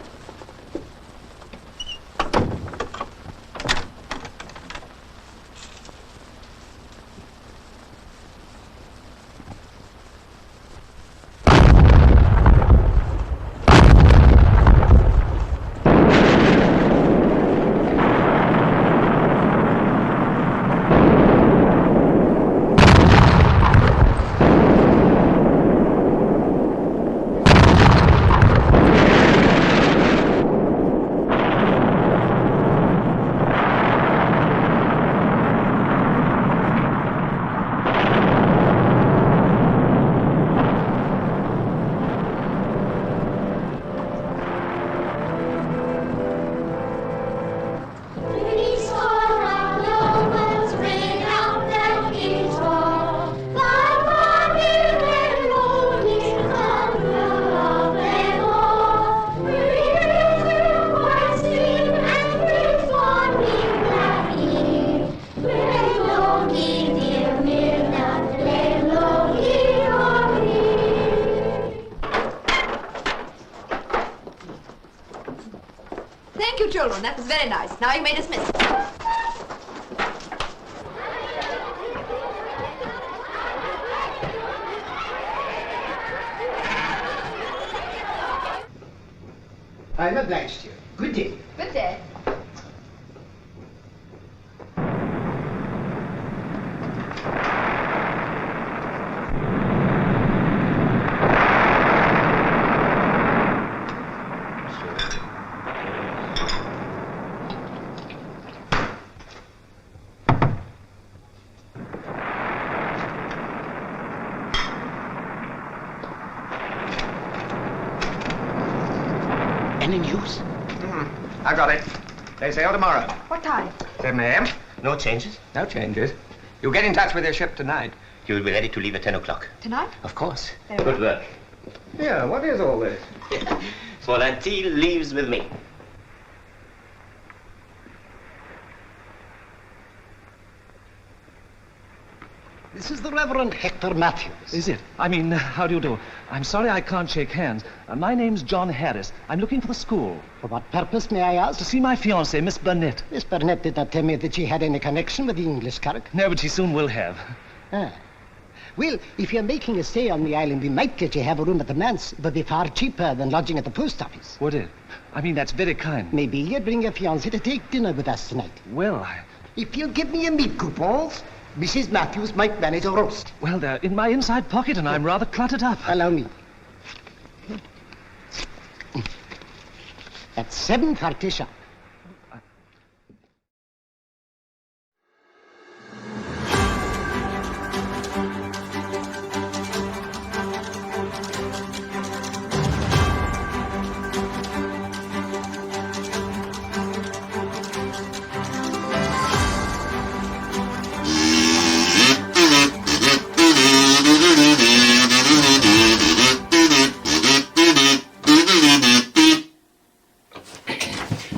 and that was very nice. Now you may dismiss. I'm obliged to you. Good day. Good day. Any news? I got it. They sail tomorrow. What time? 7 a.m. No changes? No changes. You get in touch with your ship tonight. You will be ready to leave at 10 o'clock. Tonight? Of course. Very Good work. Yeah, what is all this? Volantil leaves with me. This is the Reverend Hector Matthews. Is it? I mean, how do you do? I'm sorry I can't shake hands. My name's John Harris. I'm looking for the school. For what purpose, may I ask? To see my fiancée, Miss Burnett. Miss Burnett did not tell me that she had any connection with the English Kirk. No, but she soon will have. Ah. Well, if you're making a stay on the island, we might let you have a room at the manse. It would be far cheaper than lodging at the post office. Would it? I mean, that's very kind. Maybe you'd bring your fiancée to take dinner with us tonight. Well, If you give me a meat coupons, Mrs. Matthews might manage a roast. Well, they're in my inside pocket, and I'm rather cluttered up. Allow me. At 7:30 sharp.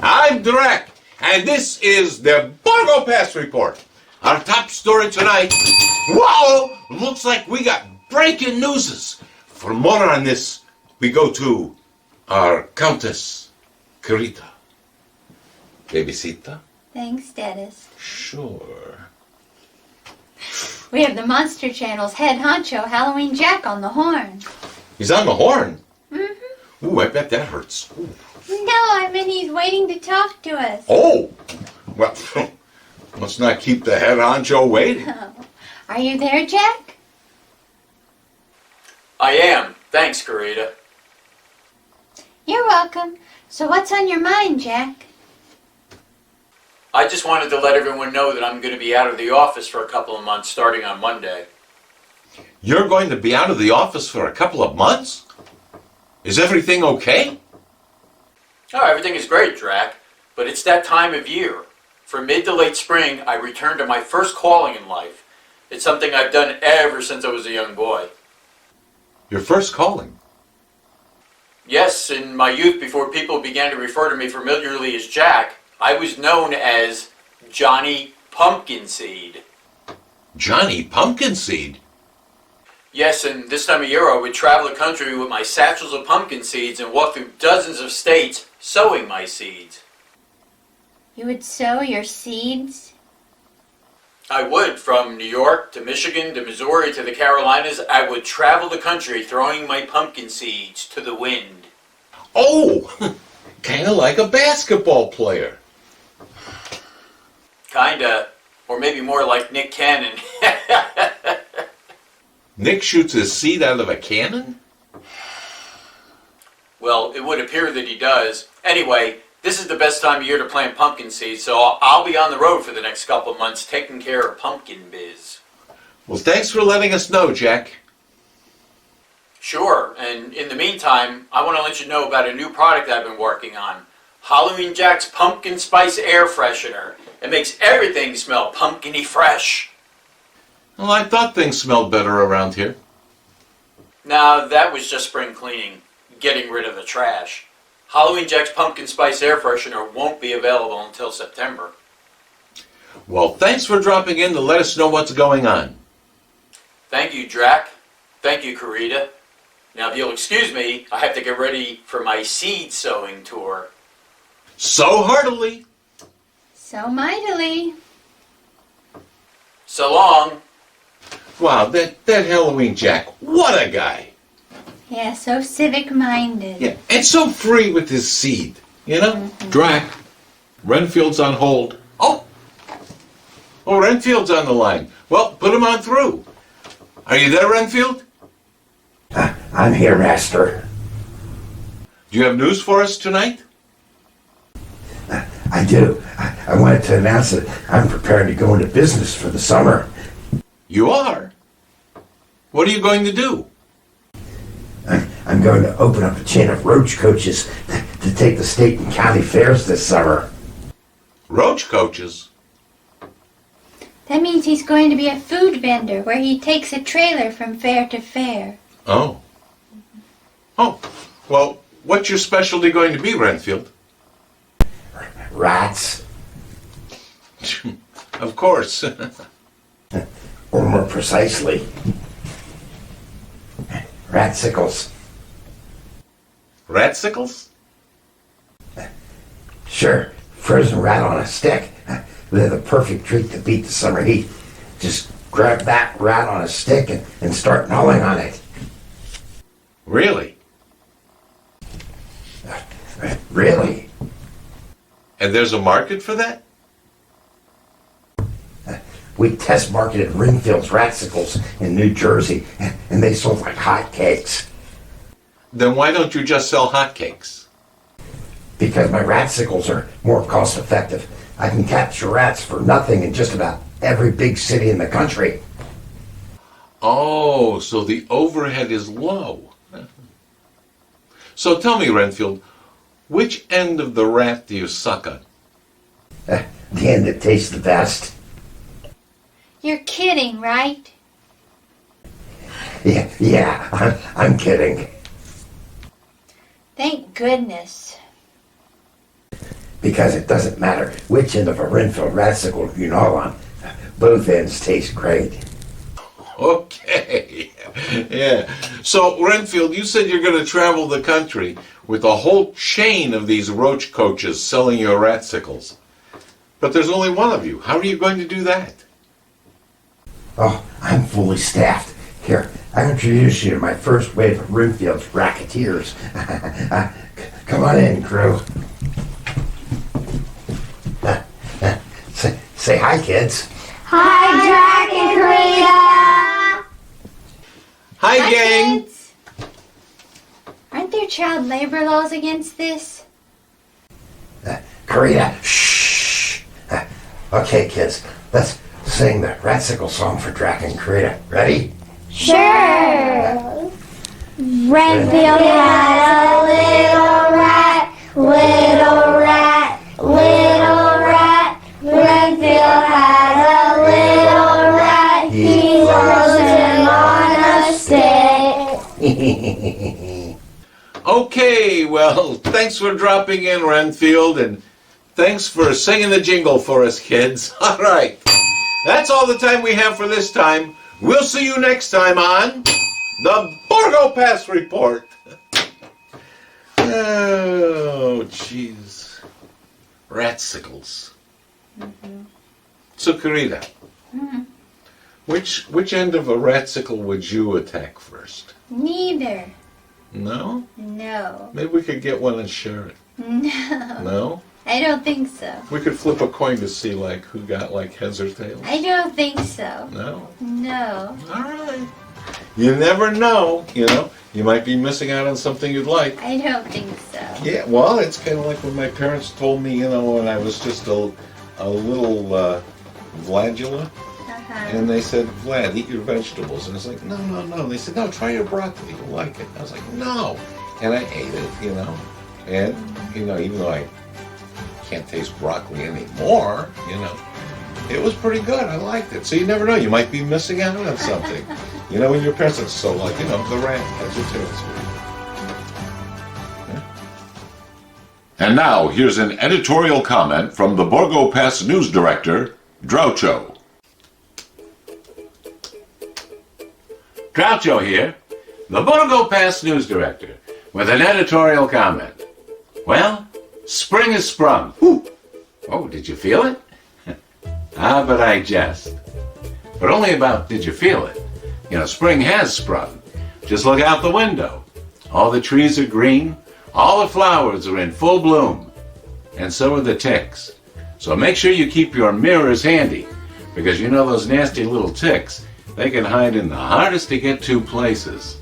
I'm Drac, and this is the Borgo Pass Report. Our top story tonight. Whoa! Looks like we got breaking newses. For more on this, we go to our Countess Carita. Babysita? Thanks, Dennis. Sure. We have the Monster Channel's head honcho, Halloween Jack, on the horn. He's on the horn. Mm-hmm. Ooh, I bet that hurts. Ooh. No, I mean he's waiting to talk to us. Oh! Well, let's not keep the head honcho waiting. Are you there, Jack? I am. Thanks, Carita. You're welcome. So what's on your mind, Jack? I just wanted to let everyone know that I'm going to be out of the office for a couple of months starting on Monday. You're going to be out of the office for a couple of months? Is everything okay? Oh, everything is great, Drac, but it's that time of year. From mid to late spring, I return to my first calling in life. It's something I've done ever since I was a young boy. Your first calling? Yes, in my youth, before people began to refer to me familiarly as Jack, I was known as Johnny Pumpkinseed. Johnny Pumpkinseed? Yes, and this time of year I would travel the country with my satchels of pumpkin seeds and walk through dozens of states sowing my seeds. You would sow your seeds? I would, from New York to Michigan to Missouri to the Carolinas. I would travel the country throwing my pumpkin seeds to the wind. Oh, kind of like a basketball player. Kinda, or maybe more like Nick Cannon. Nick shoots his seed out of a cannon? Well, it would appear that he does. Anyway, this is the best time of year to plant pumpkin seeds, so I'll be on the road for the next couple of months taking care of pumpkin biz. Well, thanks for letting us know, Jack. Sure, and in the meantime, I want to let you know about a new product I've been working on. Halloween Jack's Pumpkin Spice Air Freshener. It makes everything smell pumpkin-y fresh. Well, I thought things smelled better around here. Now, that was just spring cleaning, getting rid of the trash. Halloween Jack's Pumpkin Spice Air Freshener won't be available until September. Well, thanks for dropping in to let us know what's going on. Thank you, Drac. Thank you, Carita. Now, if you'll excuse me, I have to get ready for my seed sowing tour. so heartily. So mightily. So long. Wow, that Halloween Jack, what a guy. Yeah, so civic-minded. Yeah, and so free with his seed, you know? Drac, Renfield's on hold. Oh, Renfield's on the line. Well, put him on through. Are you there, Renfield? I'm here, Master. Do you have news for us tonight? I do. I wanted to announce that I'm preparing to go into business for the summer. You are? What are you going to do? I'm going to open up a chain of roach coaches to take the state and county fairs this summer. Roach coaches? That means he's going to be a food vendor where he takes a trailer from fair to fair. Oh. Oh, well, what's your specialty going to be, Renfield? Rats. Of course. Or more precisely, ratsicles. Ratsicles? Sure, frozen rat on a stick. They're the perfect treat to beat the summer heat. Just grab that rat on a stick and start gnawing on it. Really? Really? And there's a market for that? We test marketed Renfield's ratsicles in New Jersey, and they sold like hotcakes. Then why don't you just sell hotcakes? Because my ratsicles are more cost effective. I can capture rats for nothing in just about every big city in the country. Oh, so the overhead is low. So tell me, Renfield, which end of the rat do you suck on? The end that tastes the best. You're kidding, right? Yeah, I'm kidding. Thank goodness. Because it doesn't matter which end of a Renfield ratsicle you gnaw on. Both ends taste great. Okay. Yeah. So, Renfield, you said you're going to travel the country with a whole chain of these roach coaches selling your ratsicles. But there's only one of you. How are you going to do that? Oh, I'm fully staffed. Here, I'll introduce you to my first wave of Renfield's racketeers. Come on in, crew. Say hi, kids. Hi, Jack and Karita. Hi, gang. Kids. Aren't there child labor laws against this? Karita, shh. Okay, kids, let's sing the Ratsicle song for Drac and Karita. Ready? Sure. Renfield had a little rat, little rat, little rat. Renfield had a little rat. He was him on a stick. Okay, well, thanks for dropping in, Renfield, and thanks for singing the jingle for us, kids. All right. That's all the time we have for this time. We'll see you next time on the Borgo Pass Report. Oh, jeez. Ratsicles. So, Karita, which end of a ratsicle would you attack first? Neither. No? No. Maybe we could get one and share it. No. No? I don't think so. We could flip a coin to see, like, who got, like, heads or tails. I don't think so. No? No. All right. You never know, you know. You might be missing out on something you'd like. I don't think so. Yeah, well, it's kind of like when my parents told me, you know, when I was just a little Vladula. And they said, Vlad, eat your vegetables. And I was like, no, no, no. And they said, no, try your broccoli. You'll like it. I was like, no. And I ate it, you know. And, you know, even though I can't taste broccoli anymore, you know, it was pretty good. I liked it. So you never know. You might be missing out on something. You know, when your parents are so like, you know, the rat, that's your tails. And now, here's an editorial comment from the Borgo Pass news director, Groucho. Groucho here, the Borgo Pass news director, with an editorial comment. Well, Spring is sprung. Oh, did you feel it? But I jest. But only about did you feel it. You know, spring has sprung. Just look out the window. All the trees are green. All the flowers are in full bloom. And so are the ticks. So make sure you keep your mirrors handy, because you know those nasty little ticks, they can hide in the hardest to get to places.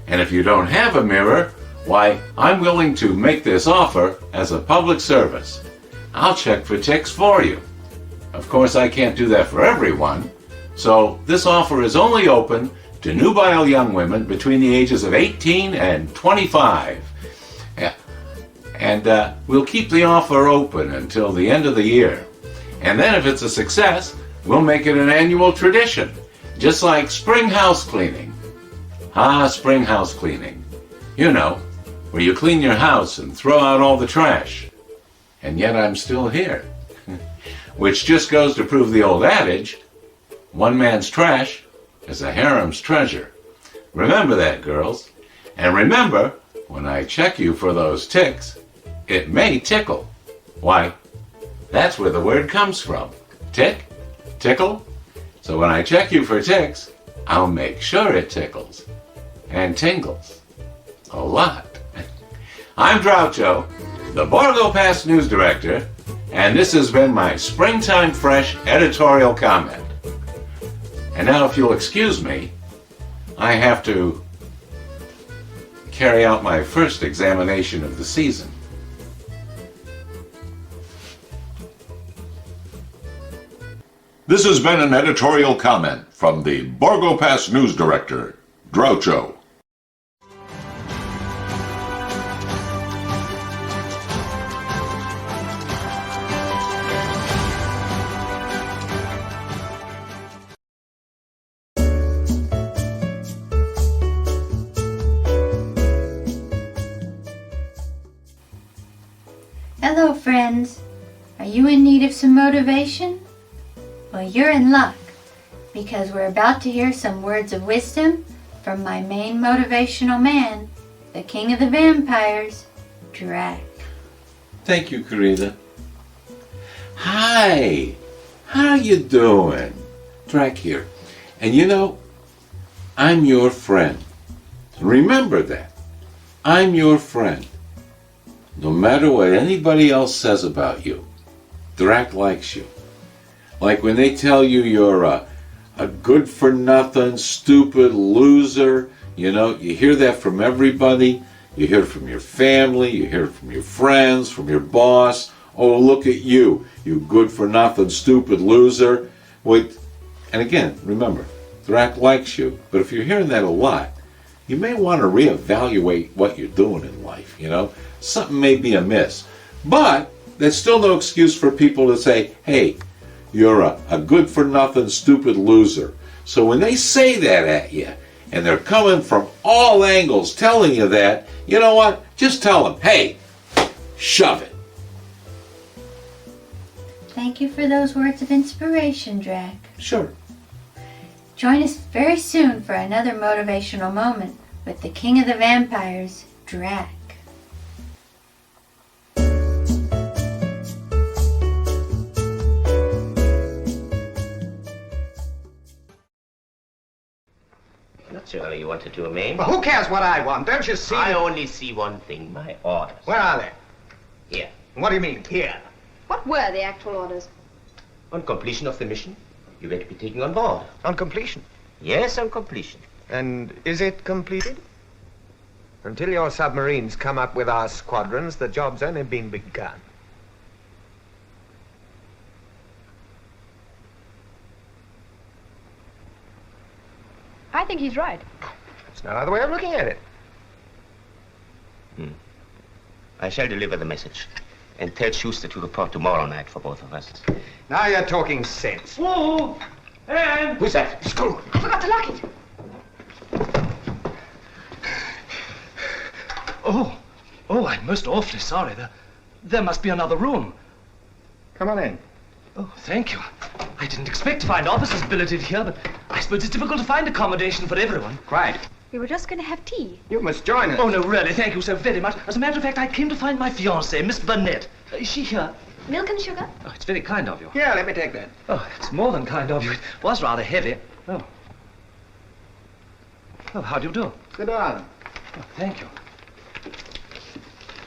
And if you don't have a mirror, why, I'm willing to make this offer as a public service. I'll check for ticks for you. Of course, I can't do that for everyone. So this offer is only open to nubile young women between the ages of 18 and 25. Yeah. And we'll keep the offer open until the end of the year. And then if it's a success, we'll make it an annual tradition, just like spring house cleaning. Spring house cleaning. You know, where you clean your house and throw out all the trash. And yet I'm still here. Which just goes to prove the old adage, one man's trash is a harem's treasure. Remember that, girls. And remember, when I check you for those ticks, it may tickle. Why, that's where the word comes from. Tick, tickle. So when I check you for ticks, I'll make sure it tickles and tingles a lot. I'm Groucho, the Borgo Pass News Director, and this has been my Springtime Fresh editorial comment. And now, if you'll excuse me, I have to carry out my first examination of the season. This has been an editorial comment from the Borgo Pass News Director, Groucho. Hello, friends. Are you in need of some motivation? Well, you're in luck, because we're about to hear some words of wisdom from my main motivational man, the king of the vampires, Drac. Thank you, Karina. Hi, how you doing? Drac here. And you know, I'm your friend. Remember that. I'm your friend. No matter what anybody else says about you, Drac likes you. Like when they tell you you're a good-for-nothing, stupid loser, you know, you hear that from everybody. You hear it from your family, you hear it from your friends, from your boss. Oh, look at you, you good-for-nothing, stupid loser. Wait, and again, remember, Drac likes you, but if you're hearing that a lot, you may want to reevaluate what you're doing in life, you know? Something may be amiss. But that's still no excuse for people to say, hey, you're a good-for-nothing, stupid loser. So when they say that at you, and they're coming from all angles telling you that, you know what? Just tell them, hey, shove it. Thank you for those words of inspiration, Drac. Sure. Join us very soon for another motivational moment with the king of the vampires, Drac. Not sure you want to do, Maine. Well, who cares what I want? Don't you see? I only see one thing, my orders. Where are they? Here. What do you mean, here? What were the actual orders? On completion of the mission, you were to be taken on board. On completion? Yes, on completion. And is it completed? Until your submarines come up with our squadrons, the job's only been begun. I think he's right. There's no other way of looking at it. I shall deliver the message. And tell Schuster to report tomorrow night for both of us. Now you're talking sense. Whoa! Anne! Who's that? School. I forgot to lock it. Oh, I'm most awfully sorry. There must be another room. Come on in. Oh, thank you. I didn't expect to find officers billeted here, but I suppose it's difficult to find accommodation for everyone. Quite. We were just going to have tea. You must join us. Oh, no, really, thank you so very much. As a matter of fact, I came to find my fiancée, Miss Burnett. Is she here? Milk and sugar? Oh, it's very kind of you. Yeah, let me take that. Oh, it's more than kind of you. It was rather heavy. Oh. Oh, how do you do? Sit down. Oh, thank you.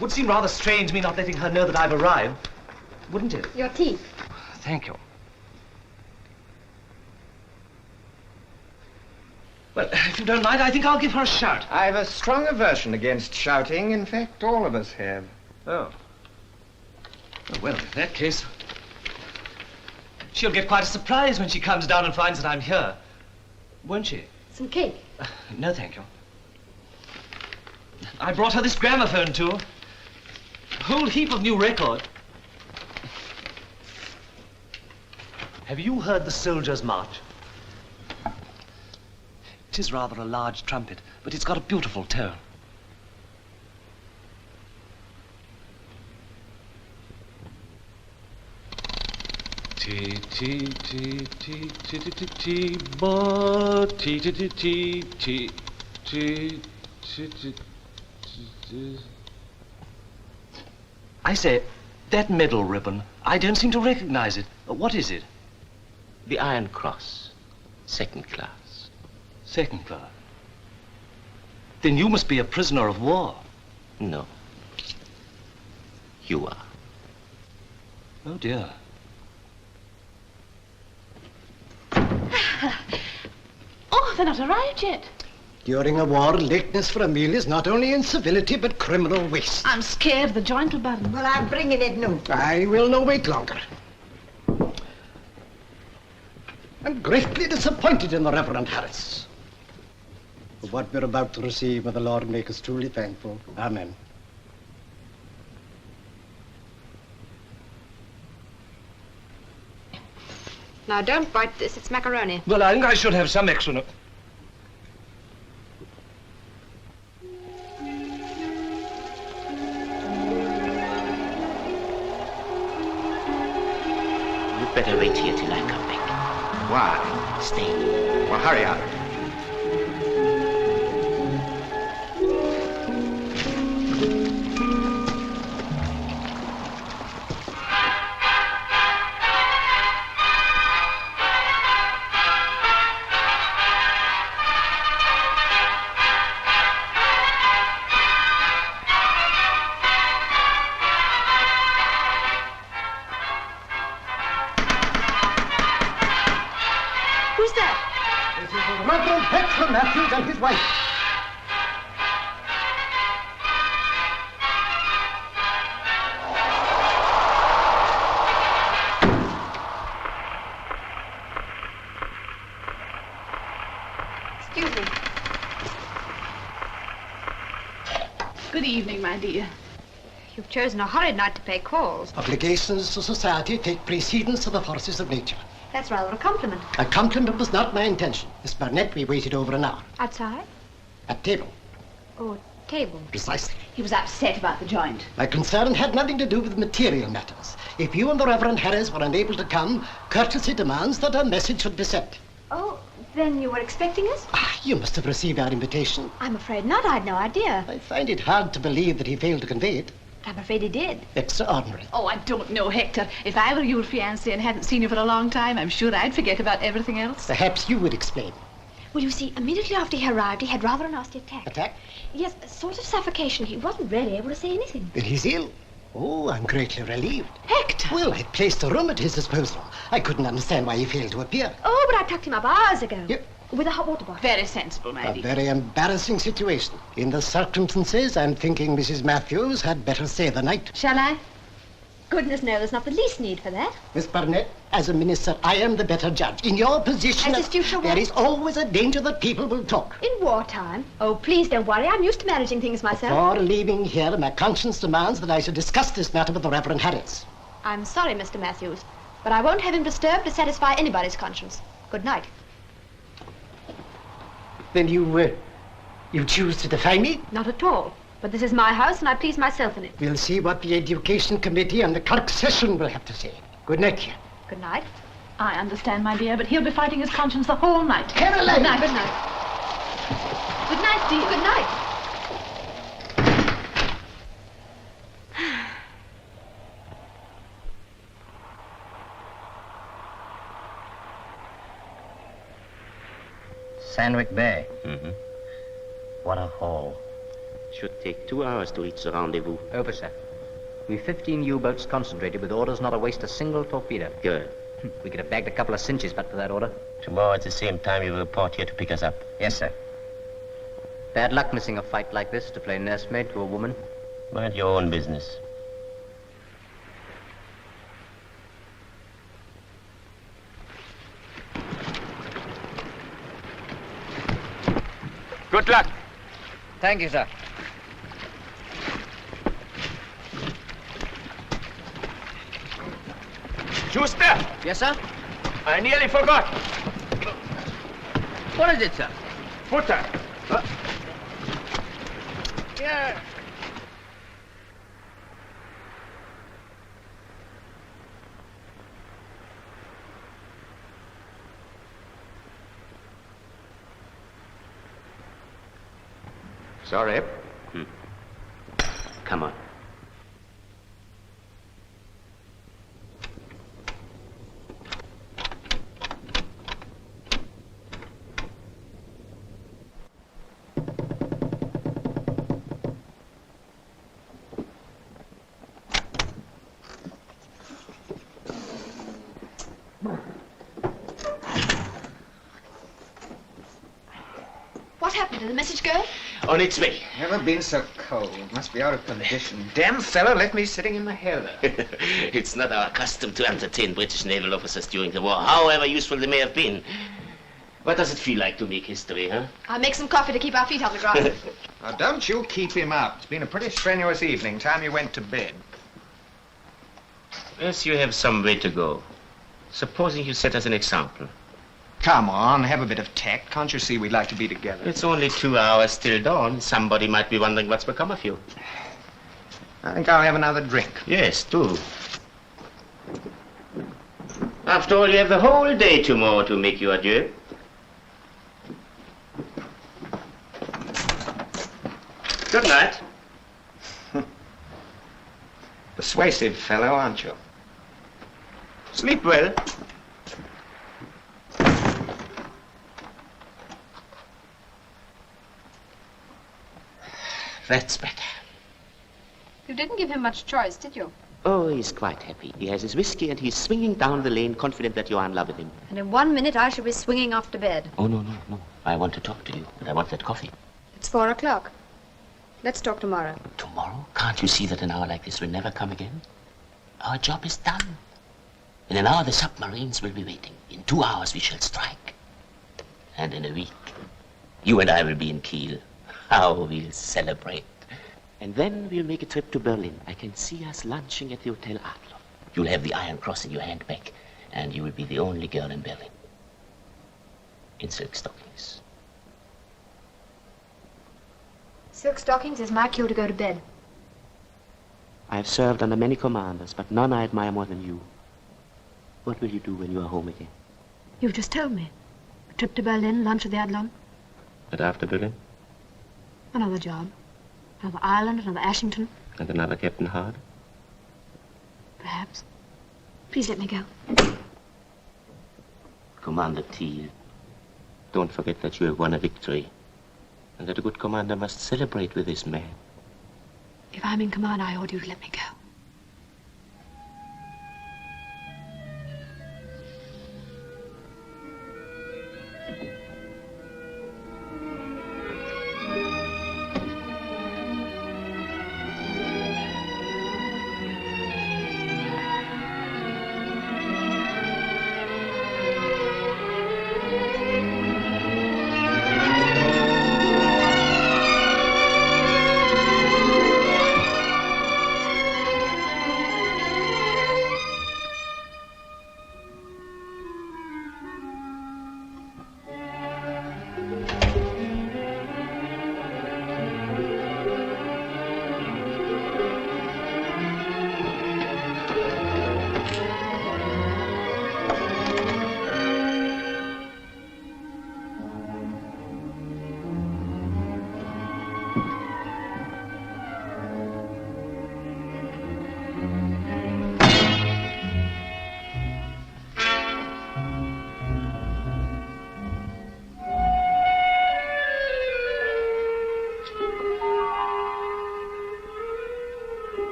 Would seem rather strange me not letting her know that I've arrived, wouldn't it? Your tea. Thank you. Well, if you don't mind, I think I'll give her a shout. I've a strong aversion against shouting. In fact, all of us have. Oh. Oh, well, in that case, she'll get quite a surprise when she comes down and finds that I'm here. Won't she? Some cake. No, thank you. I brought her this gramophone, too. A whole heap of new records. Have you heard the Soldiers' March? It is rather a large trumpet, but it's got a beautiful tone. T T T T T T T T bo T T T T T T T T. I say, that medal ribbon, I don't seem to recognize it. What is it? The Iron Cross, second class. Second class? Then you must be a prisoner of war. No. You are. Oh, dear. Oh, they're not arrived yet. During a war, lateness for a meal is not only incivility, but criminal waste. I'm scared the joint will burn. Well, I'm bringing it now. I will no wait longer. I'm greatly disappointed in the Reverend Harris. For what we're about to receive, may the Lord make us truly thankful. Amen. Now, don't bite this. It's macaroni. Well, I think I should have some extra. You'd better wait here till I come back. Why? Stay. Well, hurry up. Who's that? This is the Reverend Petra Matthews and his wife. Excuse me. Good evening, my dear. You've chosen a horrid night to pay calls. Obligations to society take precedence to the forces of nature. That's rather a compliment. A compliment was not my intention. Miss Burnett, we waited over an hour. Outside? At table. Oh, table. Precisely. He was upset about the joint. My concern had nothing to do with material matters. If you and the Reverend Harris were unable to come, courtesy demands that a message should be sent. Oh, then you were expecting us? You must have received our invitation. I'm afraid not. I'd no idea. I find it hard to believe that he failed to convey it. I'm afraid he did. Extraordinary. Oh, I don't know, Hector. If I were your fiancé and hadn't seen you for a long time, I'm sure I'd forget about everything else. Perhaps you would explain. Well, you see, immediately after he arrived, he had rather a nasty attack. Attack? Yes, a sort of suffocation. He wasn't really able to say anything. Then he's ill. Oh, I'm greatly relieved. Hector! Well, I placed a room at his disposal. I couldn't understand why he failed to appear. Oh, but I tucked him up hours ago. Yep. With a hot water bottle. Very sensible, my A dear. very embarrassing situation. In the circumstances, I'm thinking Mrs. Matthews had better stay the night. Shall I? Goodness, no, there's not the least need for that. Miss Burnett, as a minister, I am the better judge. In your position, As his future wife? there is always a danger that people will talk. In wartime? Oh, please don't worry. I'm used to managing things myself. Before leaving here, my conscience demands that I should discuss this matter with the Reverend Harris. I'm sorry, Mr. Matthews, but I won't have him disturbed to satisfy anybody's conscience. Good night. Then you choose to defy me? Not at all. But this is my house, and I please myself in it. We'll see what the Education Committee and the clerk session will have to say. Good night, dear. Good night. I understand, my dear, but he'll be fighting his conscience the whole night. Caroline! Good night. Good night. Good night. night, dear. Good night. Sandwich Bay. Mm-hmm. What a haul. Should take 2 hours to reach the rendezvous. Over, sir. We've 15 U-boats concentrated with orders not to waste a single torpedo. Good. We could have bagged a couple of cinches but for that order. Tomorrow at the same time you will report here to pick us up. Yes, sir. Bad luck missing a fight like this to play nursemaid to a woman. Mind your own business. Good luck. Thank you, sir. Schuster! Yes, sir? I nearly forgot. What is it, sir? Butter. Yeah. Sorry. Come on. What happened? Did the message go? On its way. Never been so cold. Must be out of condition. Damn fellow left me sitting in the heather. It's not our custom to entertain British naval officers during the war, however useful they may have been. What does it feel like to make history, huh? I'll make some coffee to keep our feet on the ground. Now, don't you keep him up. It's been a pretty strenuous evening. Time you went to bed. Yes, you have some way to go. Supposing you set us an example. Come on, have a bit of tact. Can't you see we'd like to be together? It's only 2 hours till dawn. Somebody might be wondering what's become of you. I think I'll have another drink. Yes, do. After all, you have the whole day tomorrow to make your adieu. Good night. Persuasive fellow, aren't you? Sleep well. That's better. You didn't give him much choice, did you? Oh, he's quite happy. He has his whiskey and he's swinging down the lane, confident that you are in love with him. And in 1 minute I shall be swinging off to bed. Oh, no. I want to talk to you, and I want that coffee. It's 4 o'clock. Let's talk tomorrow. Tomorrow? Can't you see that an hour like this will never come again? Our job is done. In an hour, the submarines will be waiting. In 2 hours, we shall strike. And in a week, you and I will be in Kiel. How we'll celebrate. And then we'll make a trip to Berlin. I can see us lunching at the Hotel Adler. You'll have the Iron Cross in your handbag, and you will be the only girl in Berlin. In silk stockings. Silk stockings is my cue to go to bed. I have served under many commanders, but none I admire more than you. What will you do when you are home again? You've just told me. A trip to Berlin, lunch at the Adlon. And after Berlin? Another job. Another Ireland, another Ashington. And another Captain Hard? Perhaps. Please let me go. Commander Thiel, don't forget that you have won a victory. And that a good commander must celebrate with his men. If I'm in command, I order you to let me go.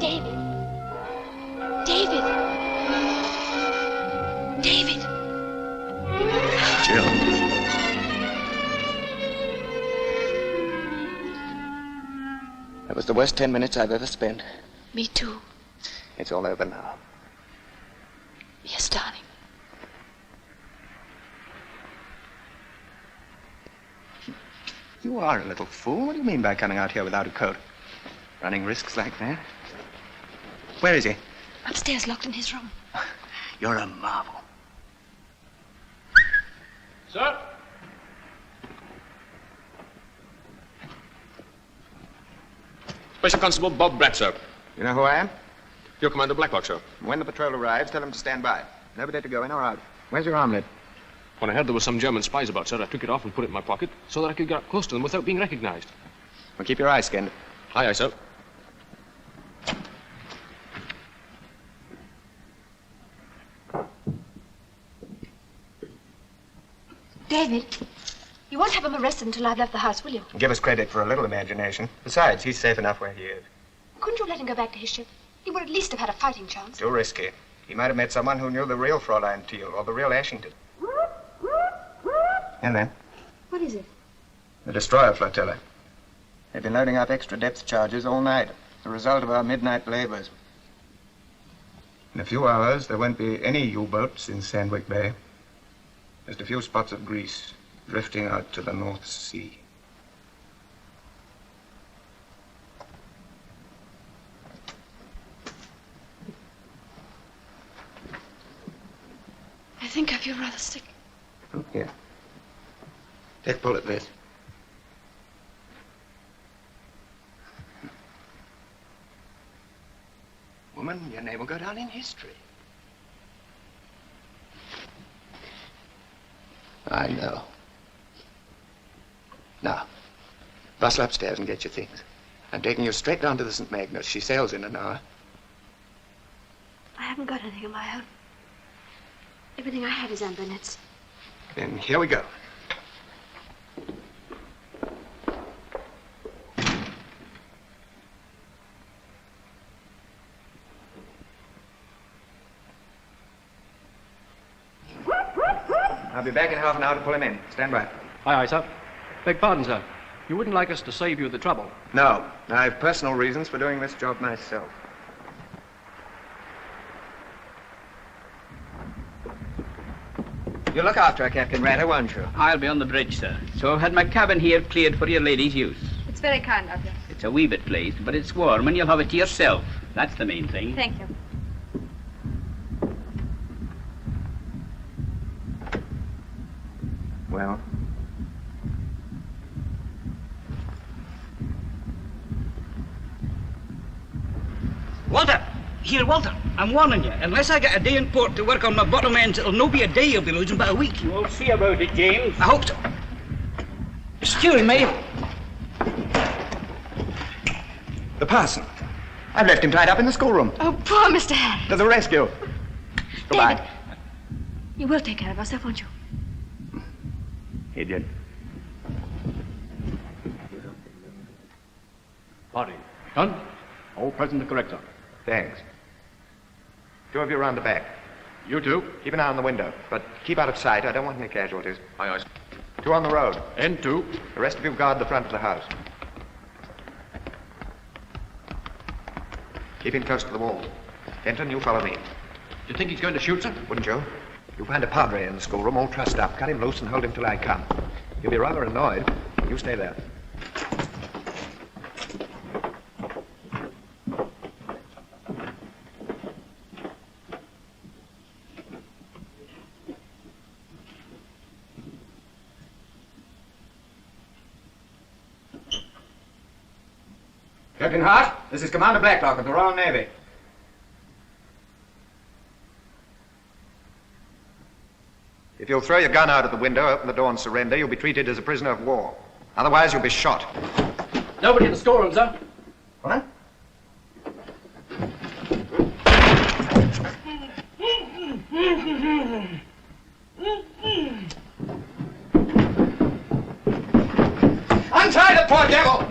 David. David. David. Jill. That was the worst 10 minutes I've ever spent. Me too. It's all over now. Yes, darling. You are a little fool. What do you mean by coming out here without a coat? Running risks like that? Where is he? Upstairs, locked in his room. You're a marvel. Sir? Special Constable Bob Bratt, sir. You know who I am? You're Commander Blacklock, sir. When the patrol arrives, tell them to stand by. Nobody to go in or out. Where's your armlet? When I heard there were some German spies about, sir, I took it off and put it in my pocket so that I could get up close to them without being recognized. Well, keep your eyes skinned. Aye, aye, sir. David, you won't have him arrested until I've left the house, will you? Give us credit for a little imagination. Besides, he's safe enough where he is. Couldn't you let him go back to his ship? He would at least have had a fighting chance. Too risky. He might have met someone who knew the real Fräulein Teal or the real Ashington. And then? What is it? The destroyer flotilla. They've been loading up extra depth charges all night. The result of our midnight labors. In a few hours, there won't be any U-boats in Sandwich Bay. Just a few spots of grease drifting out to the North Sea. I think I feel rather sick. Oh, here. Take a pull at this. Woman, your name will go down in history. I know. Now, bustle upstairs and get your things. I'm taking you straight down to the St. Magnus. She sails in an hour. I haven't got anything of my own. Everything I have is Anne Burnett's. Then here we go. I'll be back in half an hour to pull him in. Stand by. Aye, aye, sir. Beg pardon, sir. You wouldn't like us to save you the trouble? No. I have personal reasons for doing this job myself. You'll look after her, Captain Ratter, won't you? I'll be on the bridge, sir. So I've had my cabin here cleared for your lady's use. It's very kind of you. It's a wee bit pleased, but it's warm and you'll have it to yourself. That's the main thing. Thank you. Well? Walter! Here, Walter, I'm warning you. Unless I get a day in port to work on my bottom ends, it'll no be a day you'll be losing, but a week. We'll see about it, James. I hope so. Excuse me. The parson. I've left him tied up in the schoolroom. Oh, poor Mr. Harry. To the rescue. Goodbye. David, you will take care of yourself, won't you? He did. Party. Done? All present and correct, sir. Thanks. Two of you around the back. You two. Keep an eye on the window, but keep out of sight. I don't want any casualties. Aye, aye. Two on the road. And two. The rest of you guard the front of the house. Keep him close to the wall. Fenton, you follow me. Do you think he's going to shoot, sir? Wouldn't you? You find a padre in the schoolroom, all trussed up. Cut him loose and hold him till I come. He'll be rather annoyed. You stay there. Captain Hart, this is Commander Blacklock of the Royal Navy. If you'll throw your gun out of the window, open the door and surrender, you'll be treated as a prisoner of war. Otherwise, you'll be shot. Nobody in the storeroom, sir. What? Untie the poor devil!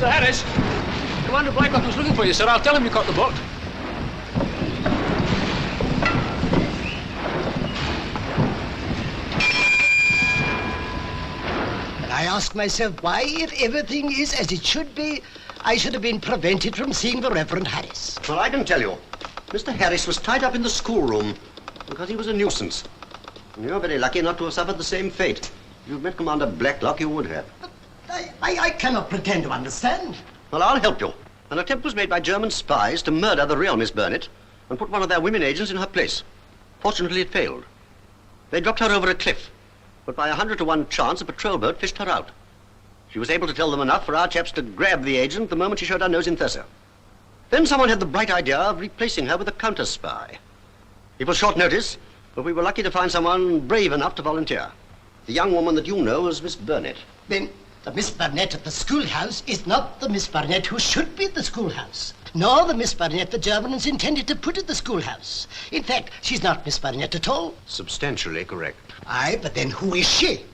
Mr. Harris! Commander Blacklock was looking for you, sir. I'll tell him you caught the boat. And I ask myself why, if everything is as it should be, I should have been prevented from seeing the Reverend Harris. Well, I can tell you. Mr. Harris was tied up in the schoolroom because he was a nuisance. And you're very lucky not to have suffered the same fate. If you'd met Commander Blacklock, you would have. I cannot pretend to understand. Well, I'll help you. An attempt was made by German spies to murder the real Miss Burnett and put one of their women agents in her place. Fortunately, it failed. They dropped her over a cliff, but by 100 to 1 chance, a patrol boat fished her out. She was able to tell them enough for our chaps to grab the agent the moment she showed her nose in Thurso. Then someone had the bright idea of replacing her with a counter-spy. It was short notice, but we were lucky to find someone brave enough to volunteer. The young woman that you know is Miss Burnett. Then the Miss Burnett at the schoolhouse is not the Miss Burnett who should be at the schoolhouse, nor the Miss Burnett the Germans intended to put at the schoolhouse. In fact, she's not Miss Burnett at all. Substantially correct. Aye, but then who is she?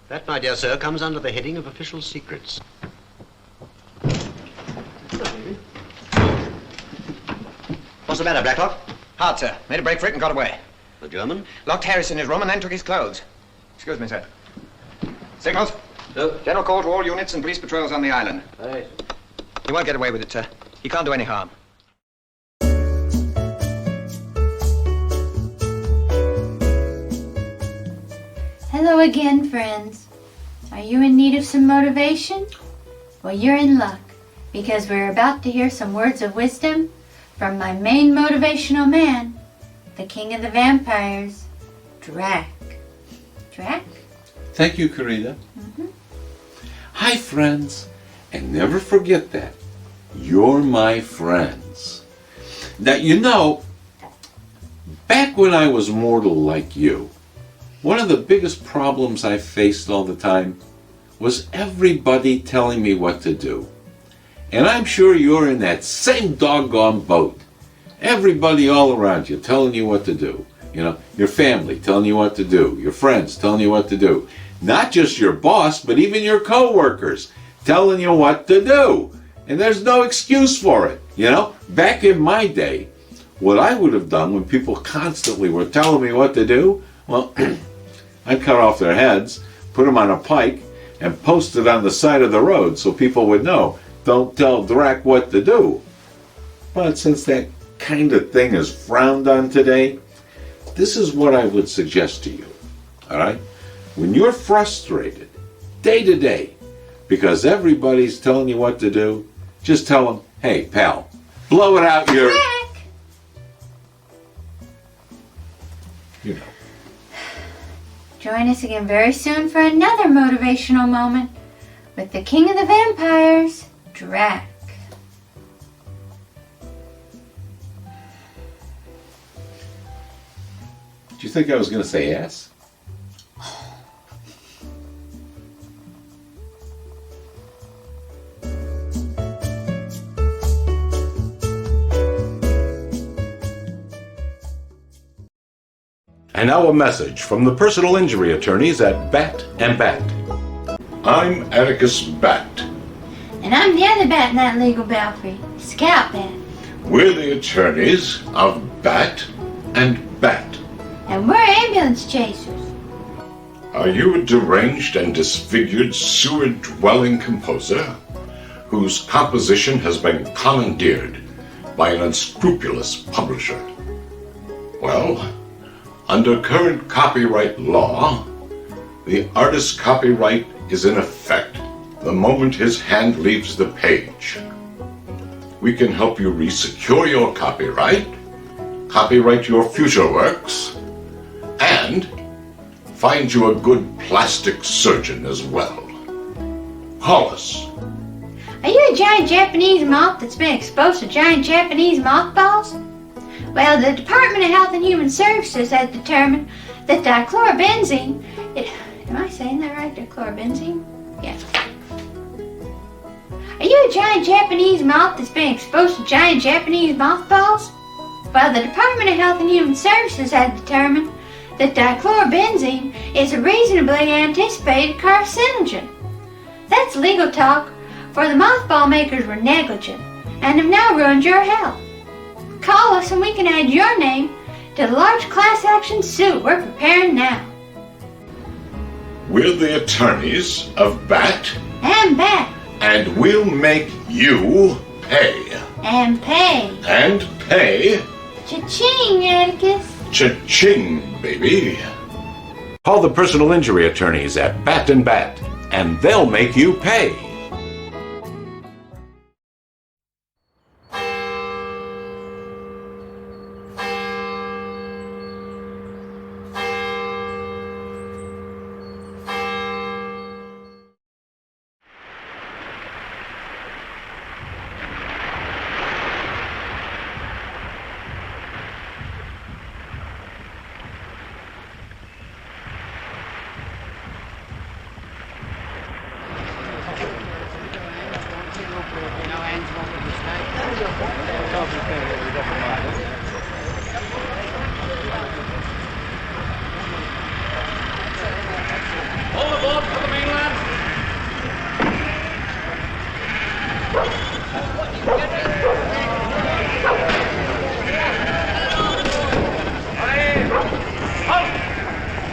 That, my dear sir, comes under the heading of official secrets. What's the matter, Blacklock? Hard, sir. Made a break for it and got away. The German? Locked Harris in his room and then took his clothes. Excuse me, sir. Signals? Sir? General call to all units and police patrols on the island. Aye. He won't get away with it, sir. He can't do any harm. Hello again, friends. Are you in need of some motivation? Well, you're in luck, because we're about to hear some words of wisdom from my main motivational man, the king of the vampires, Drac. Drac? Thank you, Karina. Hi, friends. And never forget that. You're my friends. Now, you know, back when I was mortal like you, one of the biggest problems I faced all the time was everybody telling me what to do. And I'm sure you're in that same doggone boat. Everybody all around you telling you what to do. You know, your family telling you what to do. Your friends telling you what to do. Not just your boss, but even your co-workers telling you what to do. And there's no excuse for it. You know, back in my day, what I would have done when people constantly were telling me what to do, well, I'd cut off their heads, put them on a pike, and post it on the side of the road so people would know, don't tell Drac what to do. But since that kind of thing is frowned on today, this is what I would suggest to you. All right? When you're frustrated, day to day, because everybody's telling you what to do, just tell them, hey, pal, blow it out your... You know. Join us again very soon for another motivational moment with the king of the vampires, Drac. Do you think I was going to say yes? And now a message from the personal injury attorneys at Bat and Bat. I'm Atticus Bat. And I'm the other bat in that legal belfry, Scout Bat. We're the attorneys of Bat and Bat. And we're ambulance chasers. Are you a deranged and disfigured sewer-dwelling composer whose composition has been commandeered by an unscrupulous publisher? Well, under current copyright law, the artist's copyright is in effect the moment his hand leaves the page. We can help you resecure your copyright, copyright your future works, and find you a good plastic surgeon as well. Call us. Are you a giant Japanese moth that's been exposed to giant Japanese mothballs? Well, the Department of Health and Human Services has determined that dichlorobenzene... Am I saying that right? Dichlorobenzene? Yeah. Are you a giant Japanese moth that's been exposed to giant Japanese mothballs? Well, the Department of Health and Human Services has determined that dichlorobenzene is a reasonably anticipated carcinogen. That's legal talk For the mothball makers were negligent and have now ruined your health. Call us and we can add your name to the large class action suit we're preparing now. We're the attorneys of Bat, And Bat. and we'll make you pay. And pay. And pay. Cha-ching, Atticus. Cha-ching, baby. Call the personal injury attorneys at Bat and Bat, and they'll make you pay. All aboard for the mainland.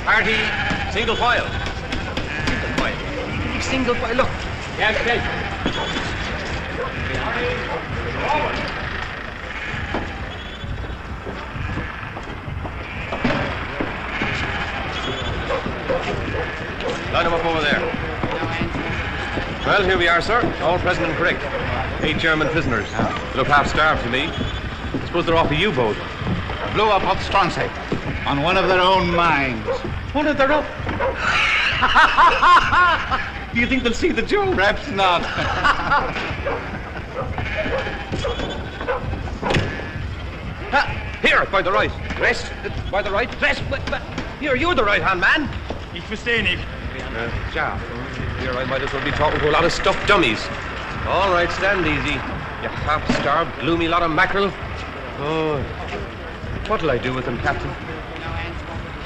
Party, single file. Single file. Single file, look. Yes, okay. Line them up over there. Well, here we are, sir. All present and correct. 8 German prisoners. They look half starved to me. I suppose they're off a U-boat. Blew up off Stronsay on one of their own mines. One of their own? Do you think they'll see the joke? Perhaps not. Here, by the right. Rest. By the right. Rest. Here, you're the right-hand man. Ich verstehe nicht. Ja. Here, I might as well be talking to a lot of stuffed dummies. All right, stand easy. You half-starved, gloomy lot of mackerel. Oh, what'll I do with them, Captain?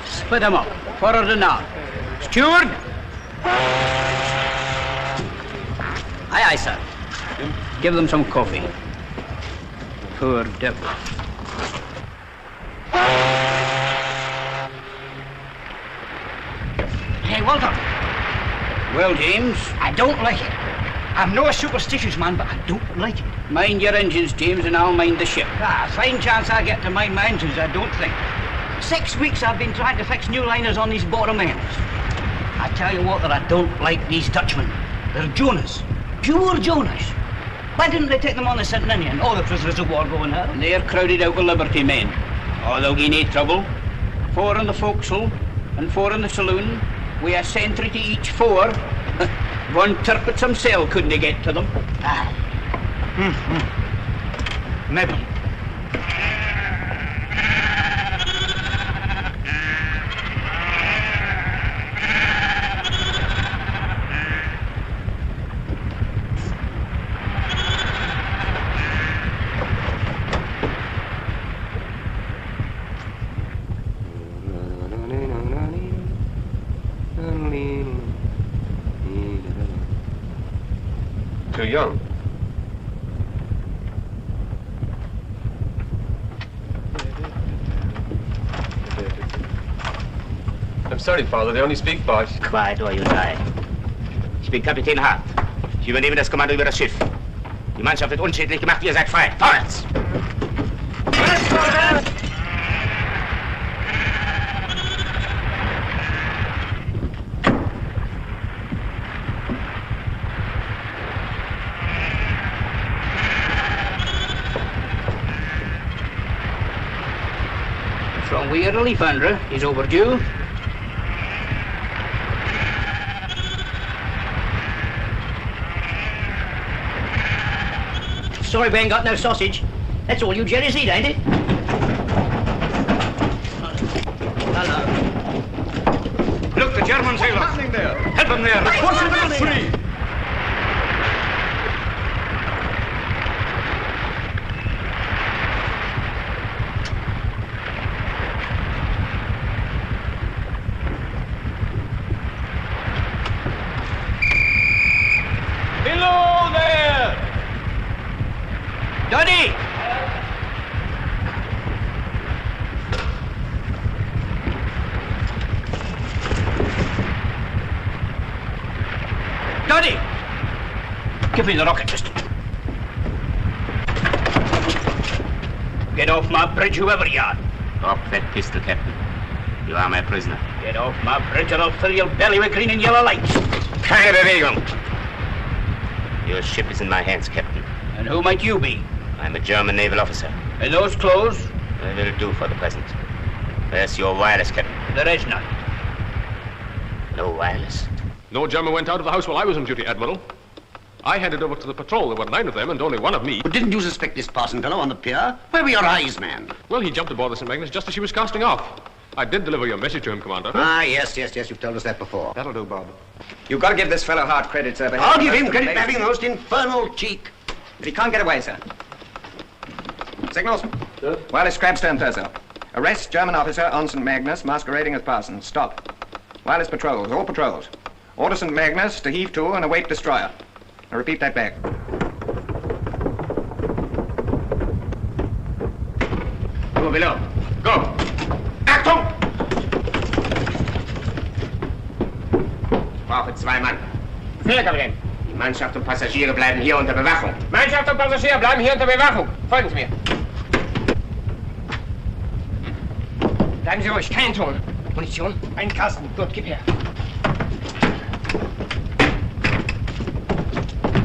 Split them up, forward and aft. Steward! Aye, aye, sir. Give them some coffee. Poor devil. Hey, Walter. Well, James? I don't like it. I'm no a superstitious man, but I don't like it. Mind your engines, James, and I'll mind the ship. Ah, fine chance I get to mind my engines, I don't think. 6 weeks I've been trying to fix new liners on these bottom ends. I tell you, Walter, I don't like these Dutchmen. They're Jonas. Pure Jonas. Why didn't they take them on the Centennial? All the prisoners of war going there. They're crowded out with Liberty men. Oh, they'll give no trouble. 4 in the forecastle and 4 in the saloon. We a sentry to each 4. One turpits himself couldn't get to them. Ah. Maybe. Too young. I'm sorry, Father. They only speak Bosch. Quiet or you die. Ich bin Kapitän Hart. Ich übernehme das Kommando über das Schiff. Die Mannschaft wird unschädlich gemacht, ihr seid frei. Vorwärts! From where the Leafander is overdue. Sorry we ain't got no sausage. That's all you Jerry's eat, ain't it? Hello. Look, the German sailor. What's happening there? Help him there. Push him free. Below there! Doddy! Doddy! Give me the rocket pistol. Get off my bridge, whoever you are. Drop that pistol, Captain. You are my prisoner. Get off my bridge or I'll fill your belly with green and yellow lights. Keine Bewegung. Your ship is in my hands, Captain. And who might you be? I'm a German naval officer. In those clothes? They will do for the present. Where's your wireless, Captain? There is none. No wireless? No German went out of the house while I was on duty, Admiral. I handed over to the patrol. There were 9 of them and only 1 of me. But didn't you suspect this parson fellow on the pier? Where were your eyes, man? Well, he jumped aboard the St. Magnus just as she was casting off. I did deliver your message to him, Commander. Ah, yes, you've told us that before. That'll do, Bob. You've got to give this fellow Hart credit, sir. I'll give him credit for having the most infernal cheek. But he can't get away, sir. Signals. Sir? Wireless Crabstone Thurso. Arrest German officer on St. Magnus masquerading as parson. Stop. Wireless patrols, all patrols. Order St. Magnus to heave to and await destroyer. I repeat that back. Go below. Go. Achtung! Brauche 2 Mann. Sehr, Kapitän. Die Mannschaft und Passagiere bleiben hier unter Bewachung. Mannschaft und Passagier bleiben hier unter Bewachung. Folgen Sie mir. Bleiben Sie ruhig, kein Ton. Munition? Ein Kasten. Gut, gib her.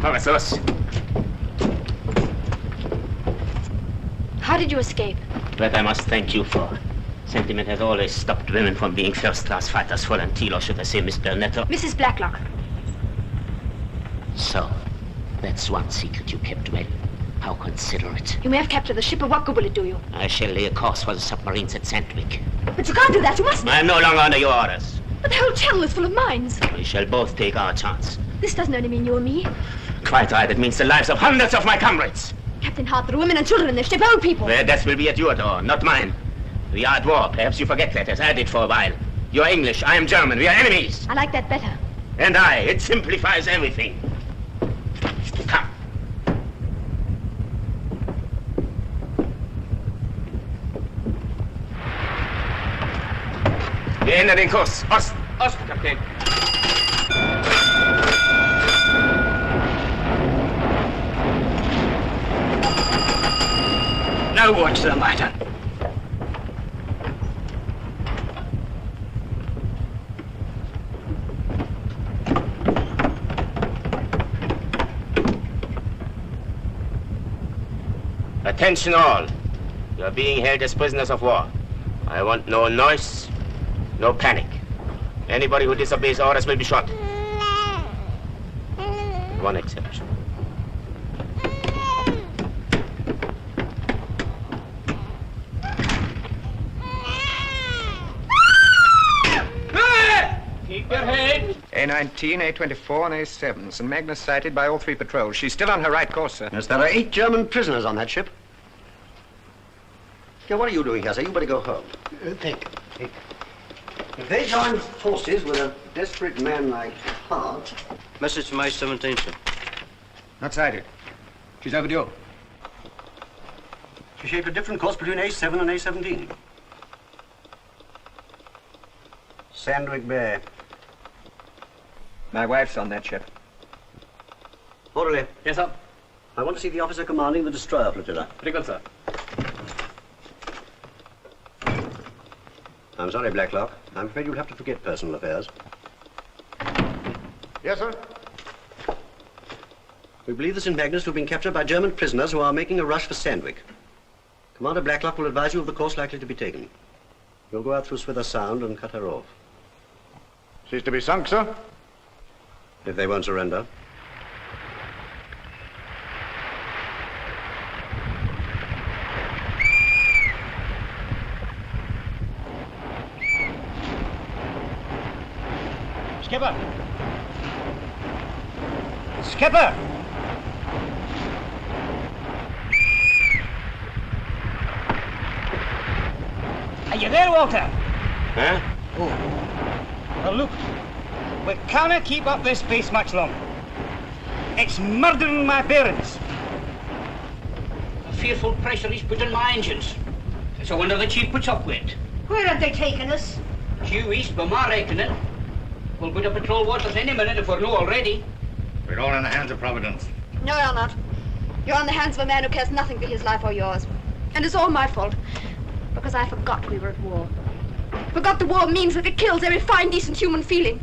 Was los? How did you escape? That I must thank you for. Sentiment has always stopped women from being first-class fighters for until, or should I say, Miss Burnetto? Mrs. Blacklock. So, that's one secret you kept well. How considerate. You may have captured the ship, but what good will it do you? I shall lay a course for the submarines at Sandwich. But you can't do that, you mustn't. I am no longer under your orders. But the whole channel is full of mines. We shall both take our chance. This doesn't only mean you and me. Quite right, it means the lives of hundreds of my comrades. Captain Hart, there are women and children in this ship, old people. Their death will be at your door, not mine. We are at war. Perhaps you forget that, as I did for a while. You are English, I am German. We are enemies. I like that better. And it simplifies everything. Come. Wir ändern den Kurs. Osten. Osten, Kapitän. Now what's the matter? Attention all. You are being held as prisoners of war. I want no noise, no panic. Anybody who disobeys orders will be shot. One exception. Keep your head. A19, A24, and A7. St. Magnus sighted by all 3 patrols. She's still on her right course, sir. Yes, there are 8 German prisoners on that ship. Now, what are you doing here, sir? You better go home. Thank you. If they join forces with a desperate man like Hart... Message from A17, sir. Not sighted. She's overdue. She shaped a different course between A7 and A17. Sandwich Bay. My wife's on that ship. Orderly. Yes, sir. I want to see the officer commanding the destroyer flotilla. Very good, sir. I'm sorry, Blacklock. I'm afraid you'll have to forget personal affairs. Yes, sir. We believe the St. Magnus to have been captured by German prisoners who are making a rush for Sandwich. Commander Blacklock will advise you of the course likely to be taken. You'll go out through Swither Sound and cut her off. She's to be sunk, sir? If they won't surrender. Skipper! Skipper! Are you there, Walter? Huh? Oh. Well, look. We cannot keep up this pace much longer. It's murdering my parents. fearful pressure he's put on my engines. It's a wonder the chief puts up with it. Where have they taken us? Due east, by my reckoning. We'll put up patrol waters any minute if we're not already. We're all in the hands of Providence. No, you're not. You're in the hands of a man who cares nothing for his life or yours. And it's all my fault. Because I forgot we were at war. Forgot the war means that it kills every fine, decent human feeling.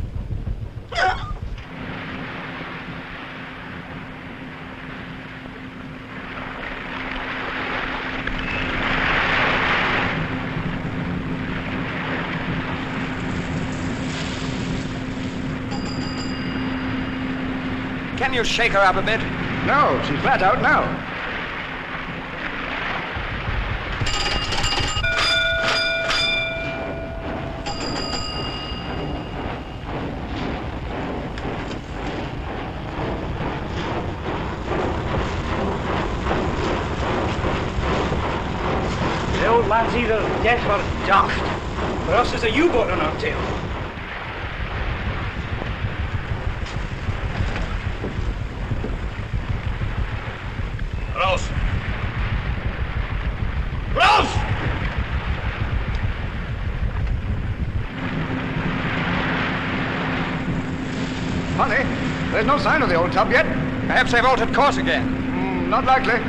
Can you shake her up a bit? No, she's flat out now. The old lad's either deaf or daft. For us, there's a U-boat on our tail. Rose! Rose! Honey, there's no sign of the old tub yet. Perhaps they've altered course again. Not likely.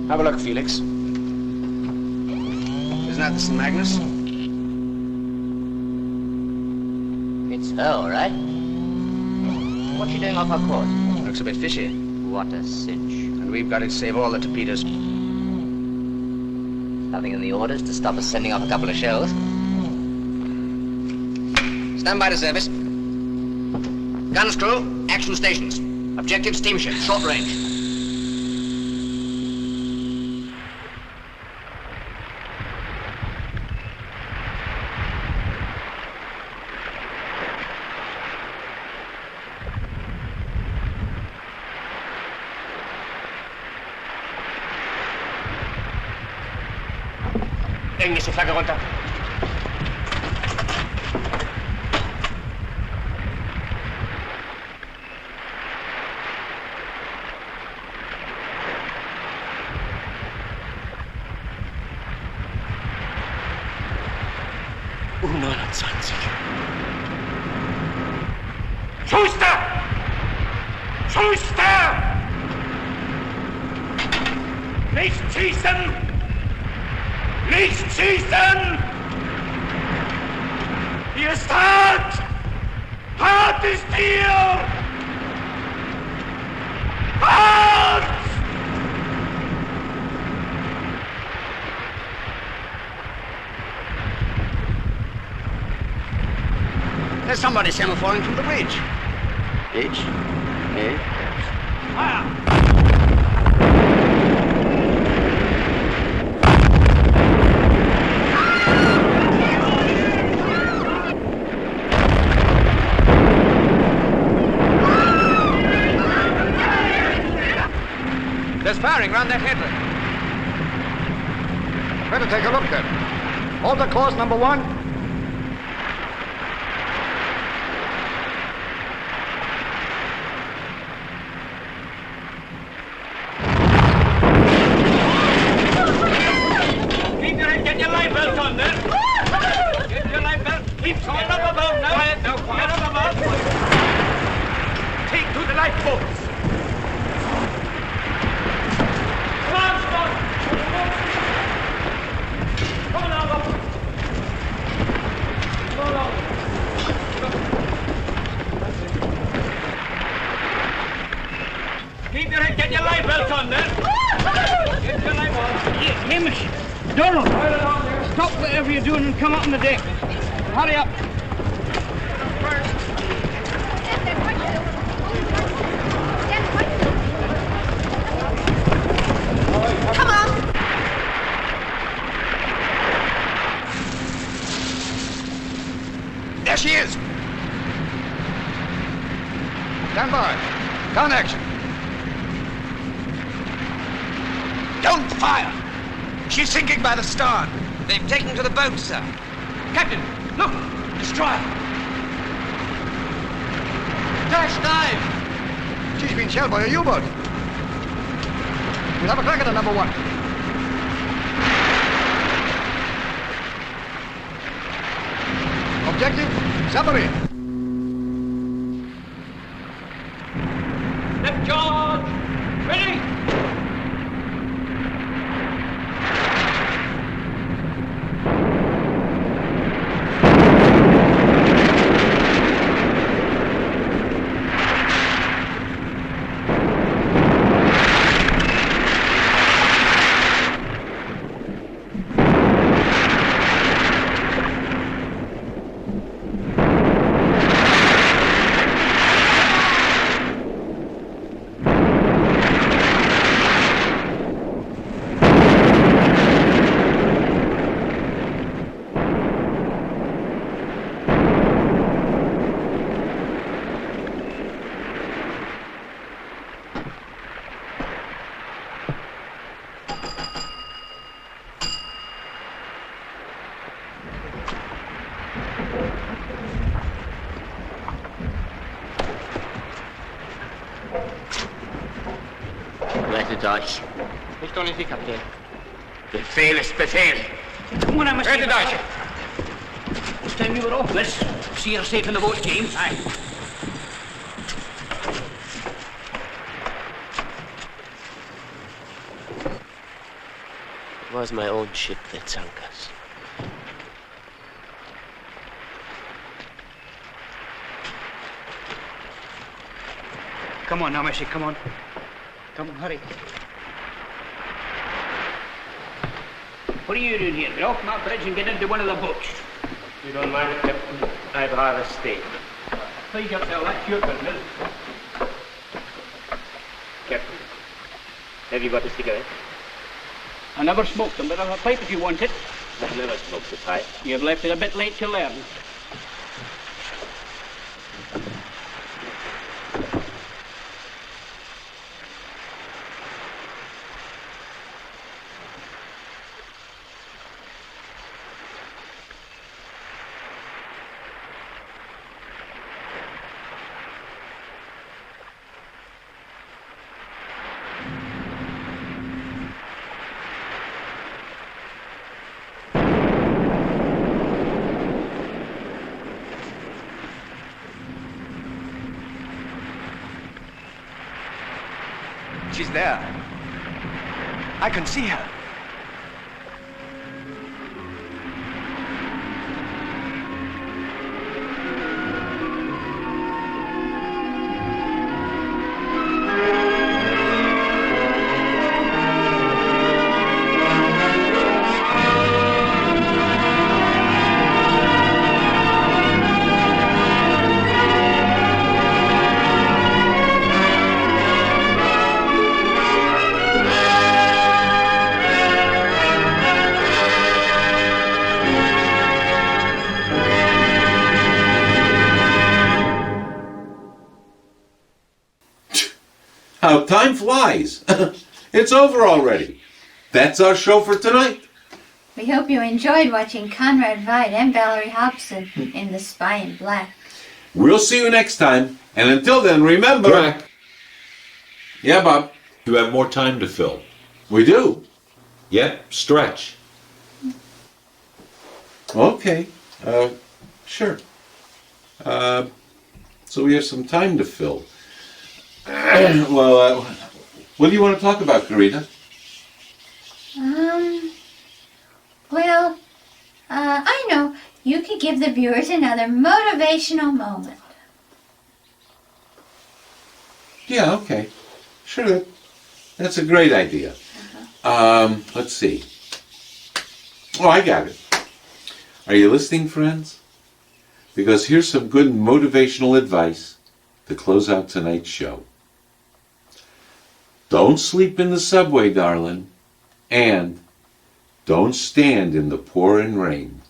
Have a look, Felix. Isn't that the St. Magnus? It's her, all right. What's she doing off our course? Looks a bit fishy. What a cinch. And we've got to save all the torpedoes. Nothing in the orders to stop us sending off a couple of shells. Stand by to service. Guns crew, action stations. Objective steamship, short range. Englische Flagge runter. U-29. Schuster! Schuster! Nicht schießen! Nicht schießen! Hier ist hart! Hart ist hier! Hart! There's somebody semaphoring from the bridge. Bridge? Eh? Fire! There's firing round that headland. Better take a look then. Alter course number 1. Keep your head, get your life belt on there! Get your life belt! Keep going up above now! Quiet now, quiet up above! Take to the lifeboats! Come on, Scott! Come on, Albert! Come on, Albert! Keep your head, get your life belt on there! Get your life on! Hamish! Donald! Stop whatever you're doing and come up on the deck. Hurry up! Come on! There she is. Stand by. Gun action. Don't fire! She's sinking by the stern. They've taken to the boat, sir. Captain, look! Destroyer! Dash dive! She's been shelled by a U-boat. We'll have a crack at her, number one. Objective, submarine. Left charge! Ready! Deich. Nicht ohne Sie, Kapitän. Befehl ist Befehl. Come on, I must Ready, Deich. This time you were off, miss. See her safe in the boat, James. Aye. It was my own ship that sunk us. Come on now, Missy, come on. Come on, hurry. What are you doing here? Get off my bridge and get into one of the boats. You don't mind it, Captain? I'd rather stay. Please yourself, that's your business. Captain, have you got a cigarette? I never smoked them, but I'll have a pipe if you want it. I've never smoked a pipe. You've left it a bit late to learn. She's there. I can see her. How time flies. It's over already. That's our show for tonight. We hope you enjoyed watching Conrad Veidt and Valerie Hobson in The Spy in Black. We'll see you next time. And until then, remember... Drac. Yeah, Bob? You have more time to fill. We do? Yep, stretch. Okay. Sure. So we have some time to fill. Well, what do you want to talk about, Karina? Well, I know. You could give the viewers another motivational moment. Yeah, okay. Sure, that's a great idea. Let's see. Oh, I got it. Are you listening, friends? Because here's some good motivational advice to close out tonight's show. Don't sleep in the subway, darling. And don't stand in the pouring rain.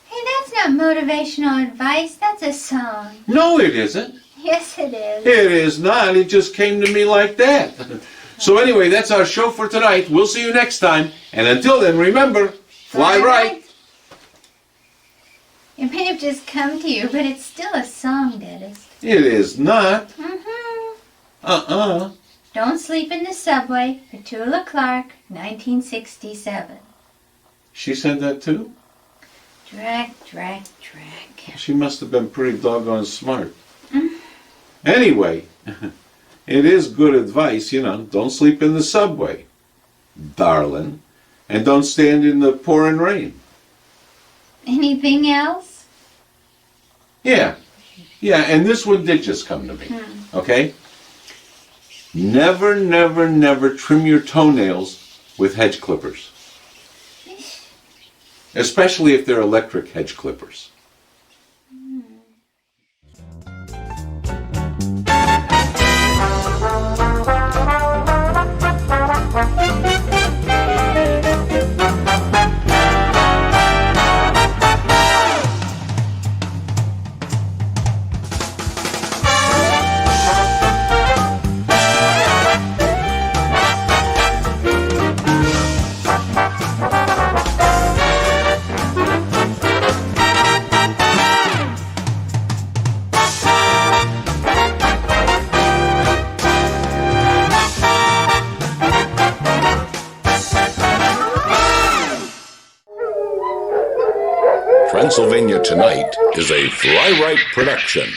Hey, that's not motivational advice. That's a song. No, it isn't. Yes, it is. It is not. It just came to me like that. So anyway, that's our show for tonight. We'll see you next time. And until then, remember, fly right. It may have just come to you, but it's still a song, Deadest. It is not. Mm-hmm. Don't sleep in the subway, Petula Clark, 1967. She said that too? Drag. She must have been pretty doggone smart. Anyway, it is good advice, you know. Don't sleep in the subway, darling. And don't stand in the pouring rain. Anything else? Yeah, and this one did just come to me, okay? Never, never, never trim your toenails with hedge clippers. Especially if they're electric hedge clippers. Transylvania Tonight is a Fly Right production.